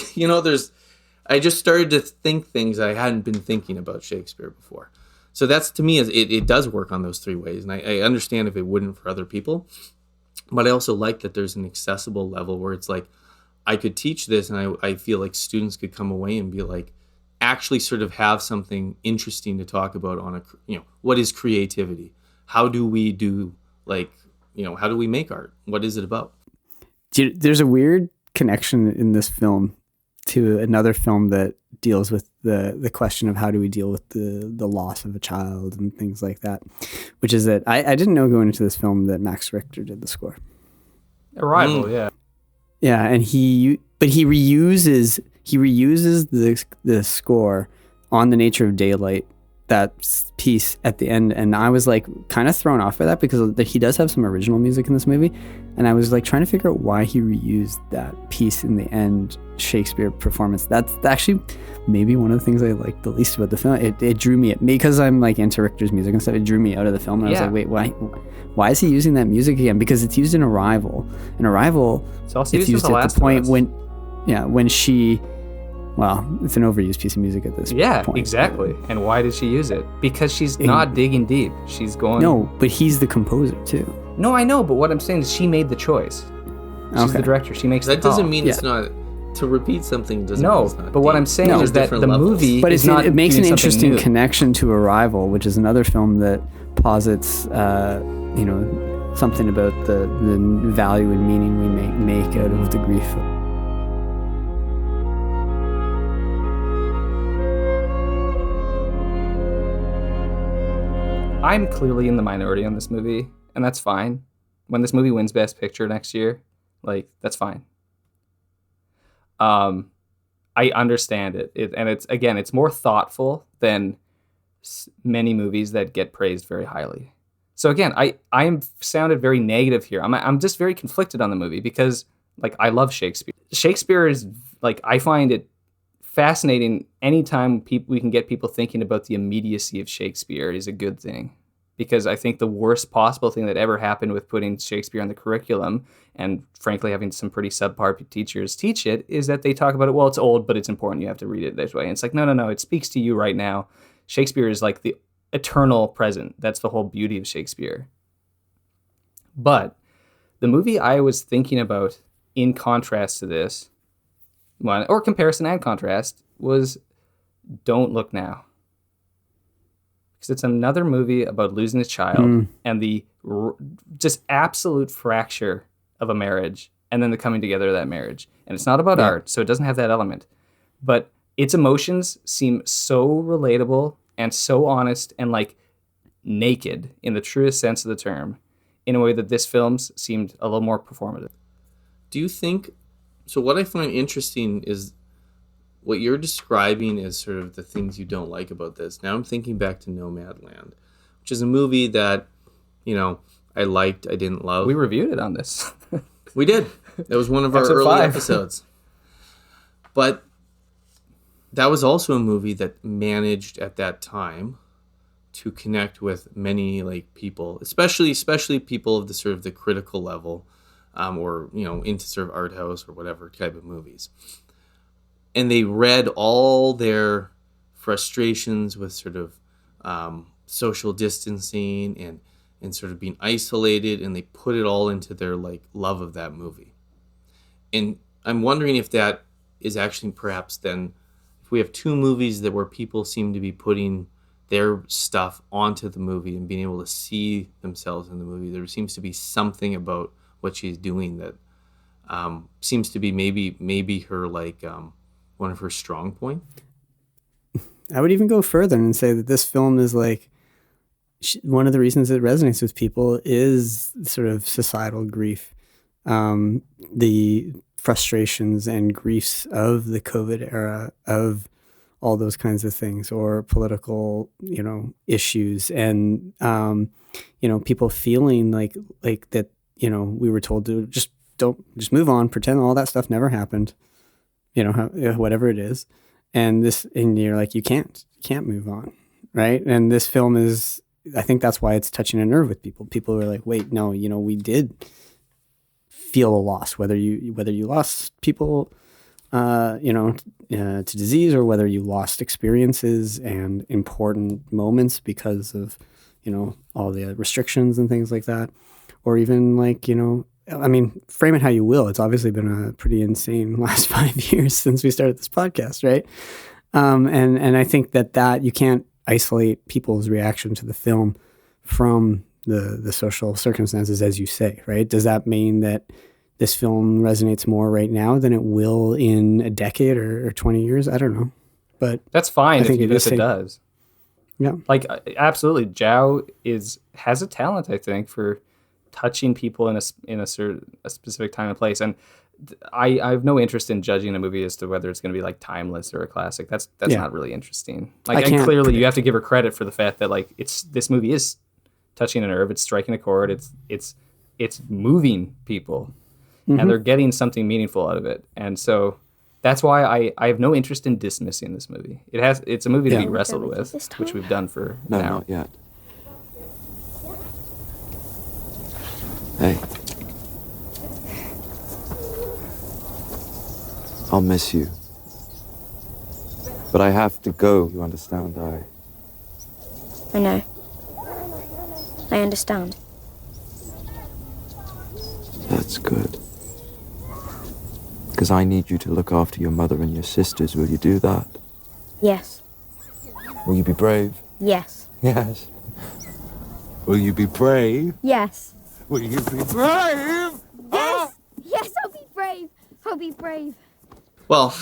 just started to think things I hadn't been thinking about Shakespeare before. So that's, to me, it does work on those three ways. And I understand if it wouldn't for other people, but I also like that there's an accessible level where it's like, I could teach this and I feel like students could come away and be like, actually sort of have something interesting to talk about on what is creativity? How do we do, how do we make art? What is it about? There's a weird connection in this film to another film that deals with the question of how do we deal with the loss of a child and things like that, which is that I didn't know going into this film that Max Richter did the score. Arrival, yeah. Yeah, and he reuses the score on The Nature of Daylight, that piece at the end, and I was like kind of thrown off by that because he does have some original music in this movie, and I was like trying to figure out why he reused that piece in the end Shakespeare performance. That's actually maybe one of the things I liked the least about the film. It drew me, because I'm like into Richter's music and stuff, it drew me out of the film, and I was like, wait, why is he using that music again? Because it's used in Arrival. In Arrival, it's used at the point when she, well, it's an overused piece of music at this point. Yeah, exactly. And why did she use it? Because she's not digging deep. She's going... No, but he's the composer too. No, I know, but what I'm saying is she made the choice. She's the director. She makes the call. That doesn't mean it's not... To repeat something doesn't mean it's not but what I'm saying is that the movie but is not it makes an interesting new. connection to Arrival, which is another film that posits, something about the value and meaning we make out of the grief. I'm clearly in the minority on this movie, and that's fine. When this movie wins Best Picture next year, that's fine. I understand it. And it's more thoughtful than many movies that get praised very highly. So again, I am sounded very negative here. I'm just very conflicted on the movie because I love Shakespeare. Shakespeare is I find it fascinating anytime we can get people thinking about the immediacy of Shakespeare is a good thing. Because I think the worst possible thing that ever happened with putting Shakespeare on the curriculum and frankly having some pretty subpar teachers teach it is that they talk about it, well, it's old, but it's important. You have to read it this way. And it's like, no, it speaks to you right now. Shakespeare is like the eternal present. That's the whole beauty of Shakespeare. But the movie I was thinking about in contrast to this, or comparison and contrast, was Don't Look Now. Because it's another movie about losing a child and the just absolute fracture of a marriage and then the coming together of that marriage. And it's not about art, so it doesn't have that element. But its emotions seem so relatable and so honest and naked in the truest sense of the term in a way that this film seemed a little more performative. Do you think... So what I find interesting is what you're describing is sort of the things you don't like about this. Now I'm thinking back to Nomadland, which is a movie that, I liked, I didn't love. We reviewed it on this. We did. That was one of our early episodes. But that was also a movie that managed at that time to connect with many like people, especially people of the sort of the critical level, or into sort of art house or whatever type of movies. And they read all their frustrations with sort of social distancing and sort of being isolated, and they put it all into their like love of that movie. And I'm wondering if that is actually perhaps then, if we have two movies that where people seem to be putting their stuff onto the movie and being able to see themselves in the movie, there seems to be something about what she's doing that seems to be maybe her like one of her strong points. I would even go further and say that this film is like one of the reasons it resonates with people is sort of societal grief, the frustrations and griefs of the COVID era, of all those kinds of things, or political, issues, and people feeling like that. We were told to just move on, pretend all that stuff never happened, whatever it is, and you're like, you can't move on, right? And this film is, I think that's why it's touching a nerve with people. People are like, wait, no, we did feel a loss, whether you lost people, to disease, or whether you lost experiences and important moments because of, all the restrictions and things like that, or even like, frame it how you will. It's obviously been a pretty insane last 5 years since we started this podcast, right? And I think that you can't isolate people's reaction to the film from the social circumstances, as you say, right? Does that mean that this film resonates more right now than it will in a decade or 20 years? I don't know. But that's fine I think if it does. Yeah. Like, absolutely. Zhao has a talent, I think, for touching people in a specific time and place. And I have no interest in judging a movie as to whether it's going to be like timeless or a classic. That's not really interesting. Like, and clearly you have to give her credit for the fact that like this movie is touching a nerve. It's striking a chord. It's moving people, and they're getting something meaningful out of it. And so that's why I have no interest in dismissing this movie. It's a movie to be wrestled with, which we've done for No, now. not yet. Hey. I'll miss you. But I have to go, you understand? I know. I understand. That's good. Because I need you to look after your mother and your sisters. Will you do that? Yes. Will you be brave? Yes. Yes. Will you be brave? Yes. Will you be brave? Yes! Yes, I'll be brave. I'll be brave. Well,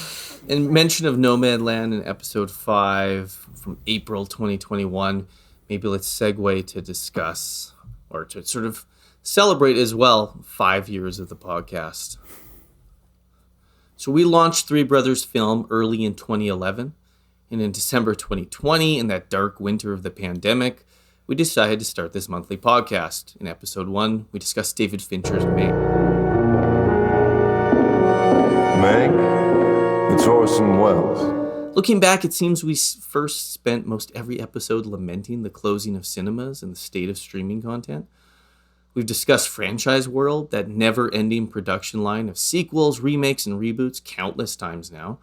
in mention of Nomadland in episode 5 from April 2021, maybe let's segue to discuss, or to sort of celebrate as well, 5 years of the podcast. So we launched Three Brothers Film early in 2011, and in December 2020, in that dark winter of the pandemic, we decided to start this monthly podcast. In episode 1, we discussed David Fincher's Meg. It's Orson Welles. Looking back, it seems we first spent most every episode lamenting the closing of cinemas and the state of streaming content. We've discussed franchise world, that never-ending production line of sequels, remakes, and reboots countless times now.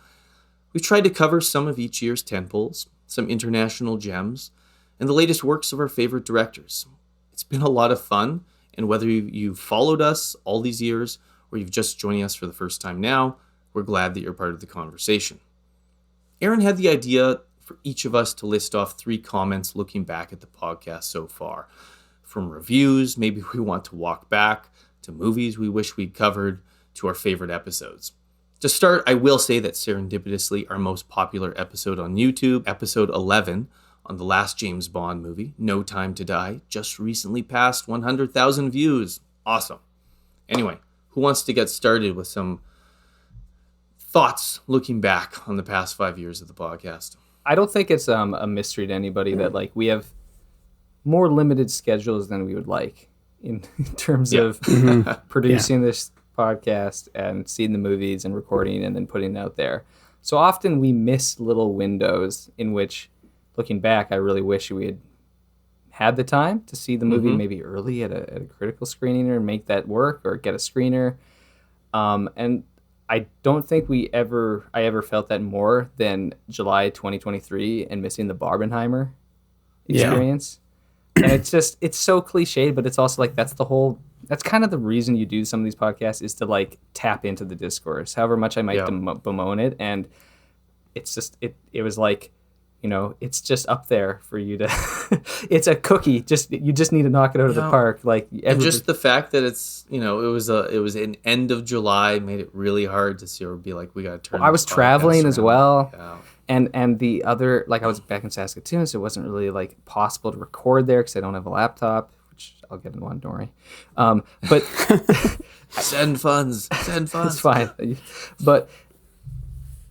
We've tried to cover some of each year's tentpoles, some international gems, and the latest works of our favorite directors. It's been a lot of fun, and whether you've followed us all these years or you've just joined us for the first time now, we're glad that you're part of the conversation. Aaron had the idea for each of us to list off 3 comments looking back at the podcast so far. From reviews, maybe we want to walk back, to movies we wish we'd covered, to our favorite episodes. To start, I will say that serendipitously, our most popular episode on YouTube, episode 11, on the last James Bond movie, No Time to Die, just recently passed 100,000 views. Awesome. Anyway, who wants to get started with some thoughts looking back on the past 5 years of the podcast? I don't think it's a mystery to anybody that like we have more limited schedules than we would like in terms of producing this podcast and seeing the movies and recording and then putting it out there. So often we miss little windows in which, looking back, I really wish we had had the time to see the movie maybe early at a critical screening or make that work or get a screener. And I don't think I ever felt that more than July 2023 and missing the Barbenheimer experience. And it's so cliched, but it's also like that's kind of the reason you do some of these podcasts is to like tap into the discourse, however much I might bemoan it. And it's just, it was like, it's just up there for you to, it's a cookie. You just need to knock it out of the park. Like, and just the fact that it's, it was an end of July made it really hard to see or be like, we got to turn. I was traveling as well. Yeah. And the other, like I was back in Saskatoon, so it wasn't really like possible to record there because I don't have a laptop, which I'll get in one, don't worry. But send funds. It's fine. But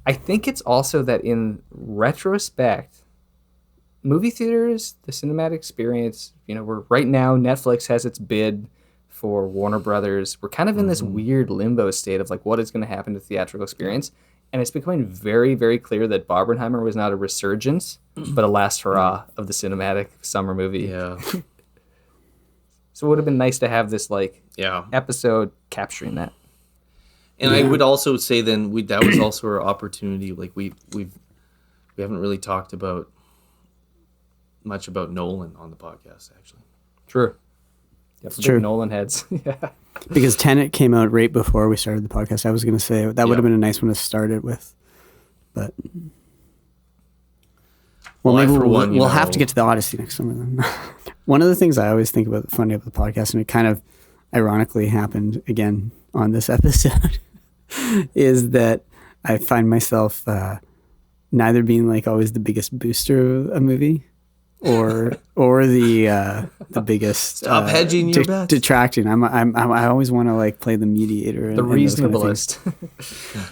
I think it's also that in retrospect, movie theaters, the cinematic experience, we're right now, Netflix has its bid for Warner Brothers. We're kind of in this weird limbo state of like what is going to happen to theatrical experience. And it's becoming very, very clear that Barbenheimer was not a resurgence, but a last hurrah of the cinematic summer movie. Yeah. So it would have been nice to have this episode capturing that. And I would also say then that was also our opportunity. Like we haven't really talked much about Nolan on the podcast, actually. True. Yeah, It's true. Nolan heads. Yeah. Because Tenet came out right before we started the podcast. I was going to say that would have been a nice one to start it with, but maybe we'll have to get to the Odyssey next summer then. One of the things I always think about funny about the podcast, and it kind of ironically happened again on this episode, is that I find myself neither being like always the biggest booster of a movie or the biggest stop hedging your bets. Detracting. I always want to like play the mediator, the reasonablest.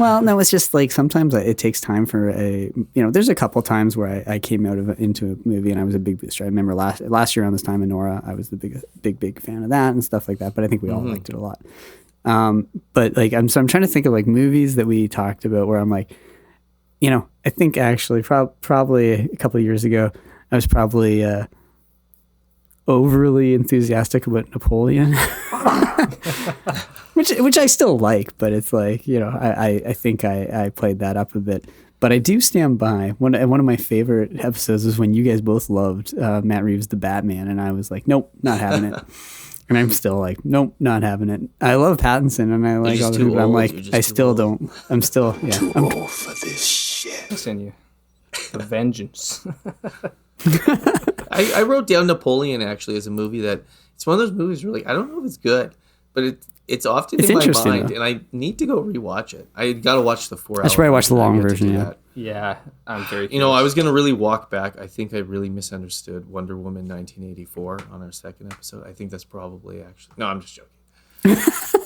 Well, no, it's just like sometimes it takes time for there's a couple times where I came out into a movie and I was a big booster. I remember last year on this time in Nora, I was the big fan of that and stuff like that. But I think we all liked it a lot. But like I'm trying to think of like movies that we talked about where I'm like, I think actually probably a couple of years ago, I was probably overly enthusiastic about Napoleon, which I still like, but it's like, I think I played that up a bit. But I do stand by one of my favorite episodes was when you guys both loved Matt Reeves' The Batman, and I was like, nope, not having it. And I'm still like, nope, not having it. I love Pattinson, and I like all the people. I'm like, I still don't. I'm still too old for this shit. Listen, you, the vengeance. I wrote down Napoleon actually as a movie that it's one of those movies where like I don't know if it's good, but it's often in my mind, and I need to go rewatch it. I got to watch the 4 hours. I should probably watch the long version. Yeah, I'm very. I was gonna really walk back. I think I really misunderstood Wonder Woman 1984 on our second episode. I think that's probably actually. No, I'm just joking.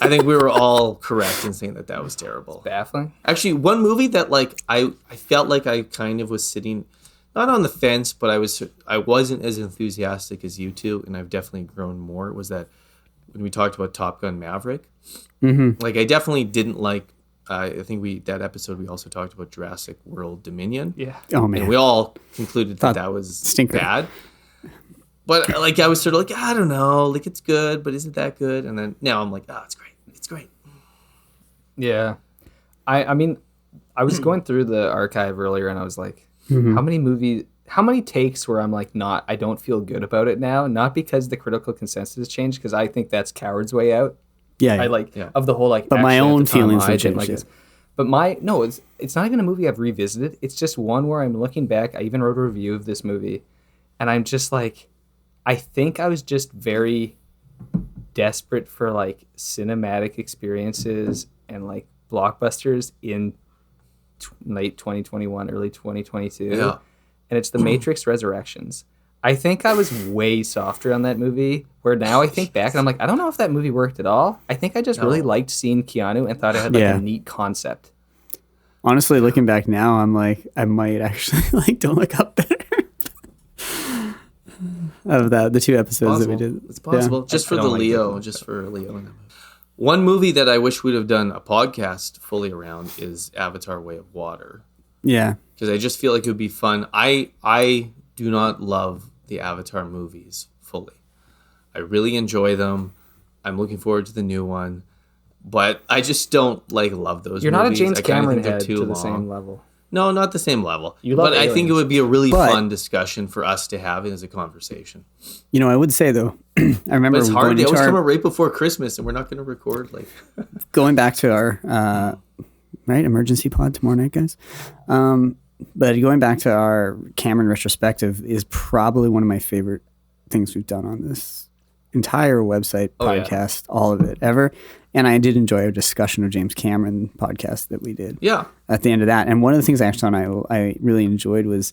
I think we were all correct in saying that was terrible. It's baffling. Actually, one movie that like I felt like I kind of was sitting. Not on the fence, but I wasn't as enthusiastic as you two, and I've definitely grown more. Was that when we talked about Top Gun Maverick? Mm-hmm. Like I definitely didn't like. I think that episode we also talked about Jurassic World Dominion. Yeah. Oh man. And we all concluded that was bad. But like I was sort of like I don't know, like it's good, but is it that good? And then now I'm like, it's great. It's great. Yeah. I mean, I was going through the archive earlier, and I was like. How many takes where I'm like, I don't feel good about it now, not because the critical consensus has changed, because I think that's coward's way out. Yeah. Of the whole like. But my own feelings have changed. Like but it's not even a movie I've revisited. It's just one where I'm looking back. I even wrote a review of this movie, and I'm just like, I think I was just very desperate for like cinematic experiences and like blockbusters in late 2021, early 2022. Yeah. And it's The Matrix Resurrections. I think I was way softer on that movie, where now I think back and I'm like, I don't know if that movie worked at all. I think I just really liked seeing Keanu and thought it had like a neat concept. Honestly, looking back now, I'm like, I might actually like Don't Look Up better. Of the 2 episodes that we did. It's possible. Just for Leo. One movie that I wish we'd have done a podcast fully around is Avatar: Way of Water. Yeah. Because I just feel like it would be fun. I do not love the Avatar movies fully. I really enjoy them. I'm looking forward to the new one, but I just don't love those. You're movies. not a James I kinda Cameron think they're head too to the long. same level. No, not the same level. You love but I think it aliens. would be a really But- fun discussion for us to have as a conversation. I would say though, I remember But it's hard. going They into always our, come out right before Christmas, and we're not going to record going back to our emergency pod tomorrow night, guys. But going back to our Cameron retrospective is probably one of my favorite things we've done on this entire website, podcast, all of it ever. And I did enjoy our discussion of James Cameron podcast that we did. Yeah. At the end of that, and one of the things I really enjoyed was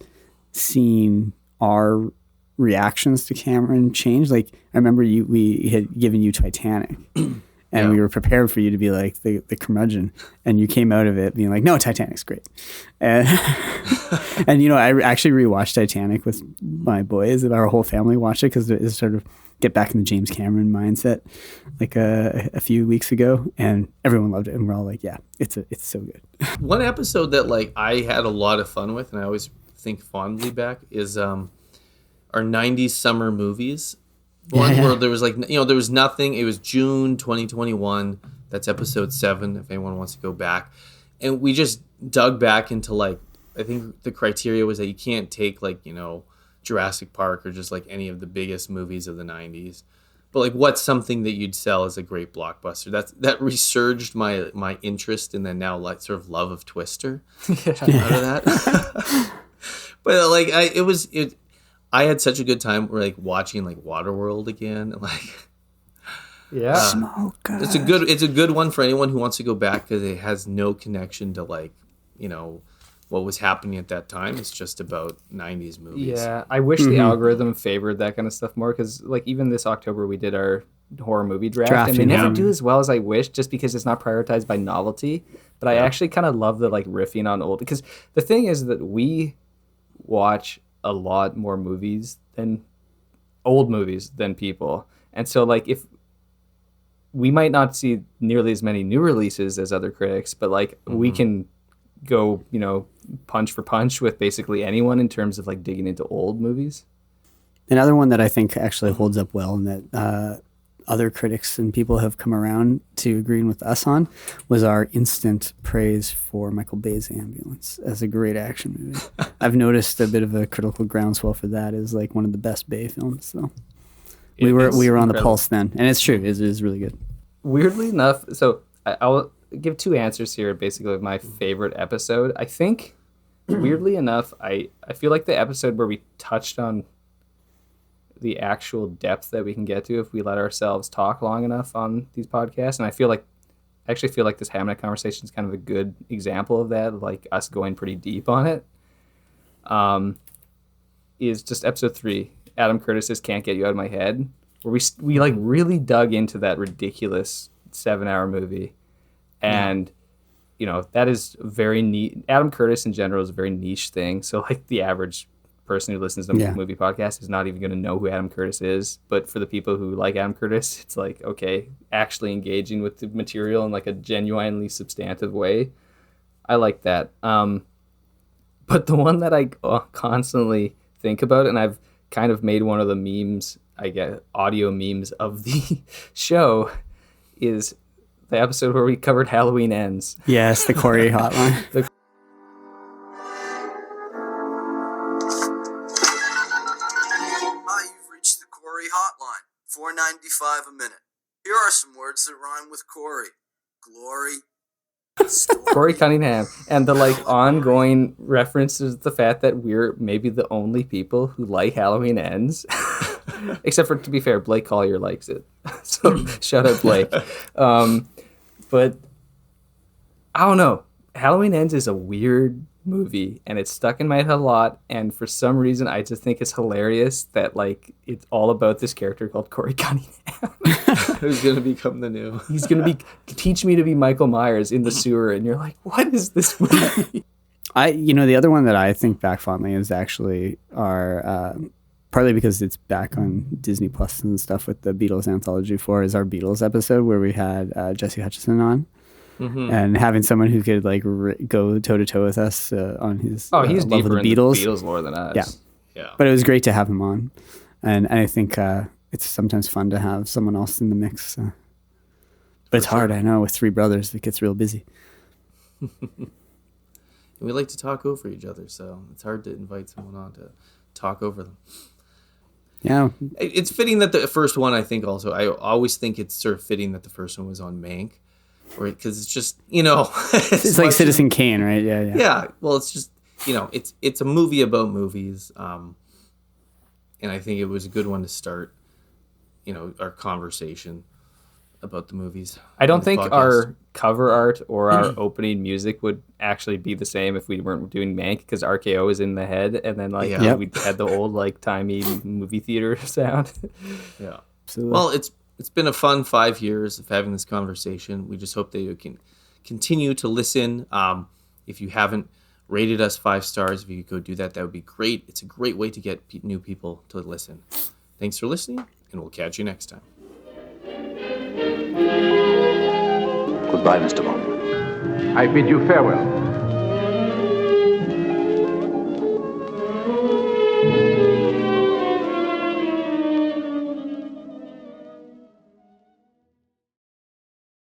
seeing our reactions to Cameron change. Like I remember we had given you Titanic. And we were prepared for you to be like the curmudgeon, and you came out of it being like, "No, Titanic's great." And I actually rewatched Titanic with my boys, and our whole family watched it because it sort of get back in the James Cameron mindset, like a few weeks ago, and everyone loved it, and we're all like, "Yeah, it's so good." One episode that I had a lot of fun with, and I always think fondly back, is our '90s summer movies. One where there was there was nothing. It was June 2021. That's episode 7, if anyone wants to go back. And we just dug back into I think the criteria was that you can't take Jurassic Park or just any of the biggest movies of the 90s. But what's something that you'd sell as a great blockbuster? That resurged my interest in the now sort of love of Twister out of that. But I had such a good time watching Waterworld again. It's a good one for anyone who wants to go back because it has no connection to what was happening at that time. It's just about 90s movies. Yeah, I wish the algorithm favored that kind of stuff more because even this October we did our horror movie draft and they never do as well as I wish just because it's not prioritized by novelty. But I actually kind of love the riffing on old, because the thing is that we watch a lot more movies than old movies than people. And so if we might not see nearly as many new releases as other critics, but we can go, punch for punch with basically anyone in terms of digging into old movies. Another one that I think actually holds up well and that other critics and people have come around to agreeing with us on was our instant praise for Michael Bay's Ambulance as a great action movie. I've noticed a bit of a critical groundswell for that as one of the best Bay films. So we were on incredible. the pulse then, and it's true. It is really good. Weirdly enough, so I'll give 2 answers here basically of my favorite episode. I think, weirdly enough, I feel like the episode where we touched on the actual depth that we can get to if we let ourselves talk long enough on these podcasts. And I actually feel like this Hamnet conversation is kind of a good example of that, us going pretty deep on it. Is just episode 3, Adam Curtis's Can't Get You Out of My Head, where we really dug into that ridiculous 7-hour movie. And, that is very neat. Adam Curtis in general is a very niche thing. So the average person who listens to movie podcasts is not even going to know who Adam Curtis is. But for the people who like Adam Curtis, it's okay, actually engaging with the material in a genuinely substantive way. I like that. But the one that I constantly think about, and I've kind of made one of the memes, I get audio memes of the show, is the episode where we covered Halloween Ends. Yes, the Corey hotline. Hi, you've reached the Corey hotline. $4.95 a minute. Here are some words that rhyme with Corey. Glory. Corey Cunningham, and the ongoing references to the fact that we're maybe the only people who like Halloween Ends, except for, to be fair, Blake Collier likes it, so shout out Blake. But I don't know, Halloween Ends is a weird movie and it's stuck in my head a lot, and for some reason I just think it's hilarious that it's all about this character called Corey Cunningham Who's gonna become the new? He's gonna teach me to be Michael Myers in the sewer, and you're like, what is this movie? The other one that I think back fondly is actually our partly because it's back on Disney Plus and stuff with the Beatles Anthology 4 is our Beatles episode where we had Jesse Hutchison on. Mm-hmm. And having someone who could go toe to toe with us on his he's love deeper of the in Beatles. The Beatles lore than us. Yeah. But it was great to have him on. And I think it's sometimes fun to have someone else in the mix. But it's hard, I know, with three brothers, it gets real busy. We like to talk over each other, so it's hard to invite someone on to talk over them. Yeah. It's fitting that the first one, I think also, I always think it's sort of fitting that the first one was on Mank, because it's just, it's like Citizen Kane, right? Yeah. Yeah, well, it's just, it's a movie about movies, and I think it was a good one to start, our conversation about the movies. I don't think our cover art or our opening music would actually be the same if we weren't doing Mank, because RKO is in the head, and then we had the old timey movie theater sound. Yeah. Absolutely. Well, it's been a fun 5 years of having this conversation. We just hope that you can continue to listen. If you haven't rated us 5 stars, if you could go do that, that would be great. It's a great way to get new people to listen. Thanks for listening, and we'll catch you next time. Goodbye, Mr. Bond. I bid you farewell.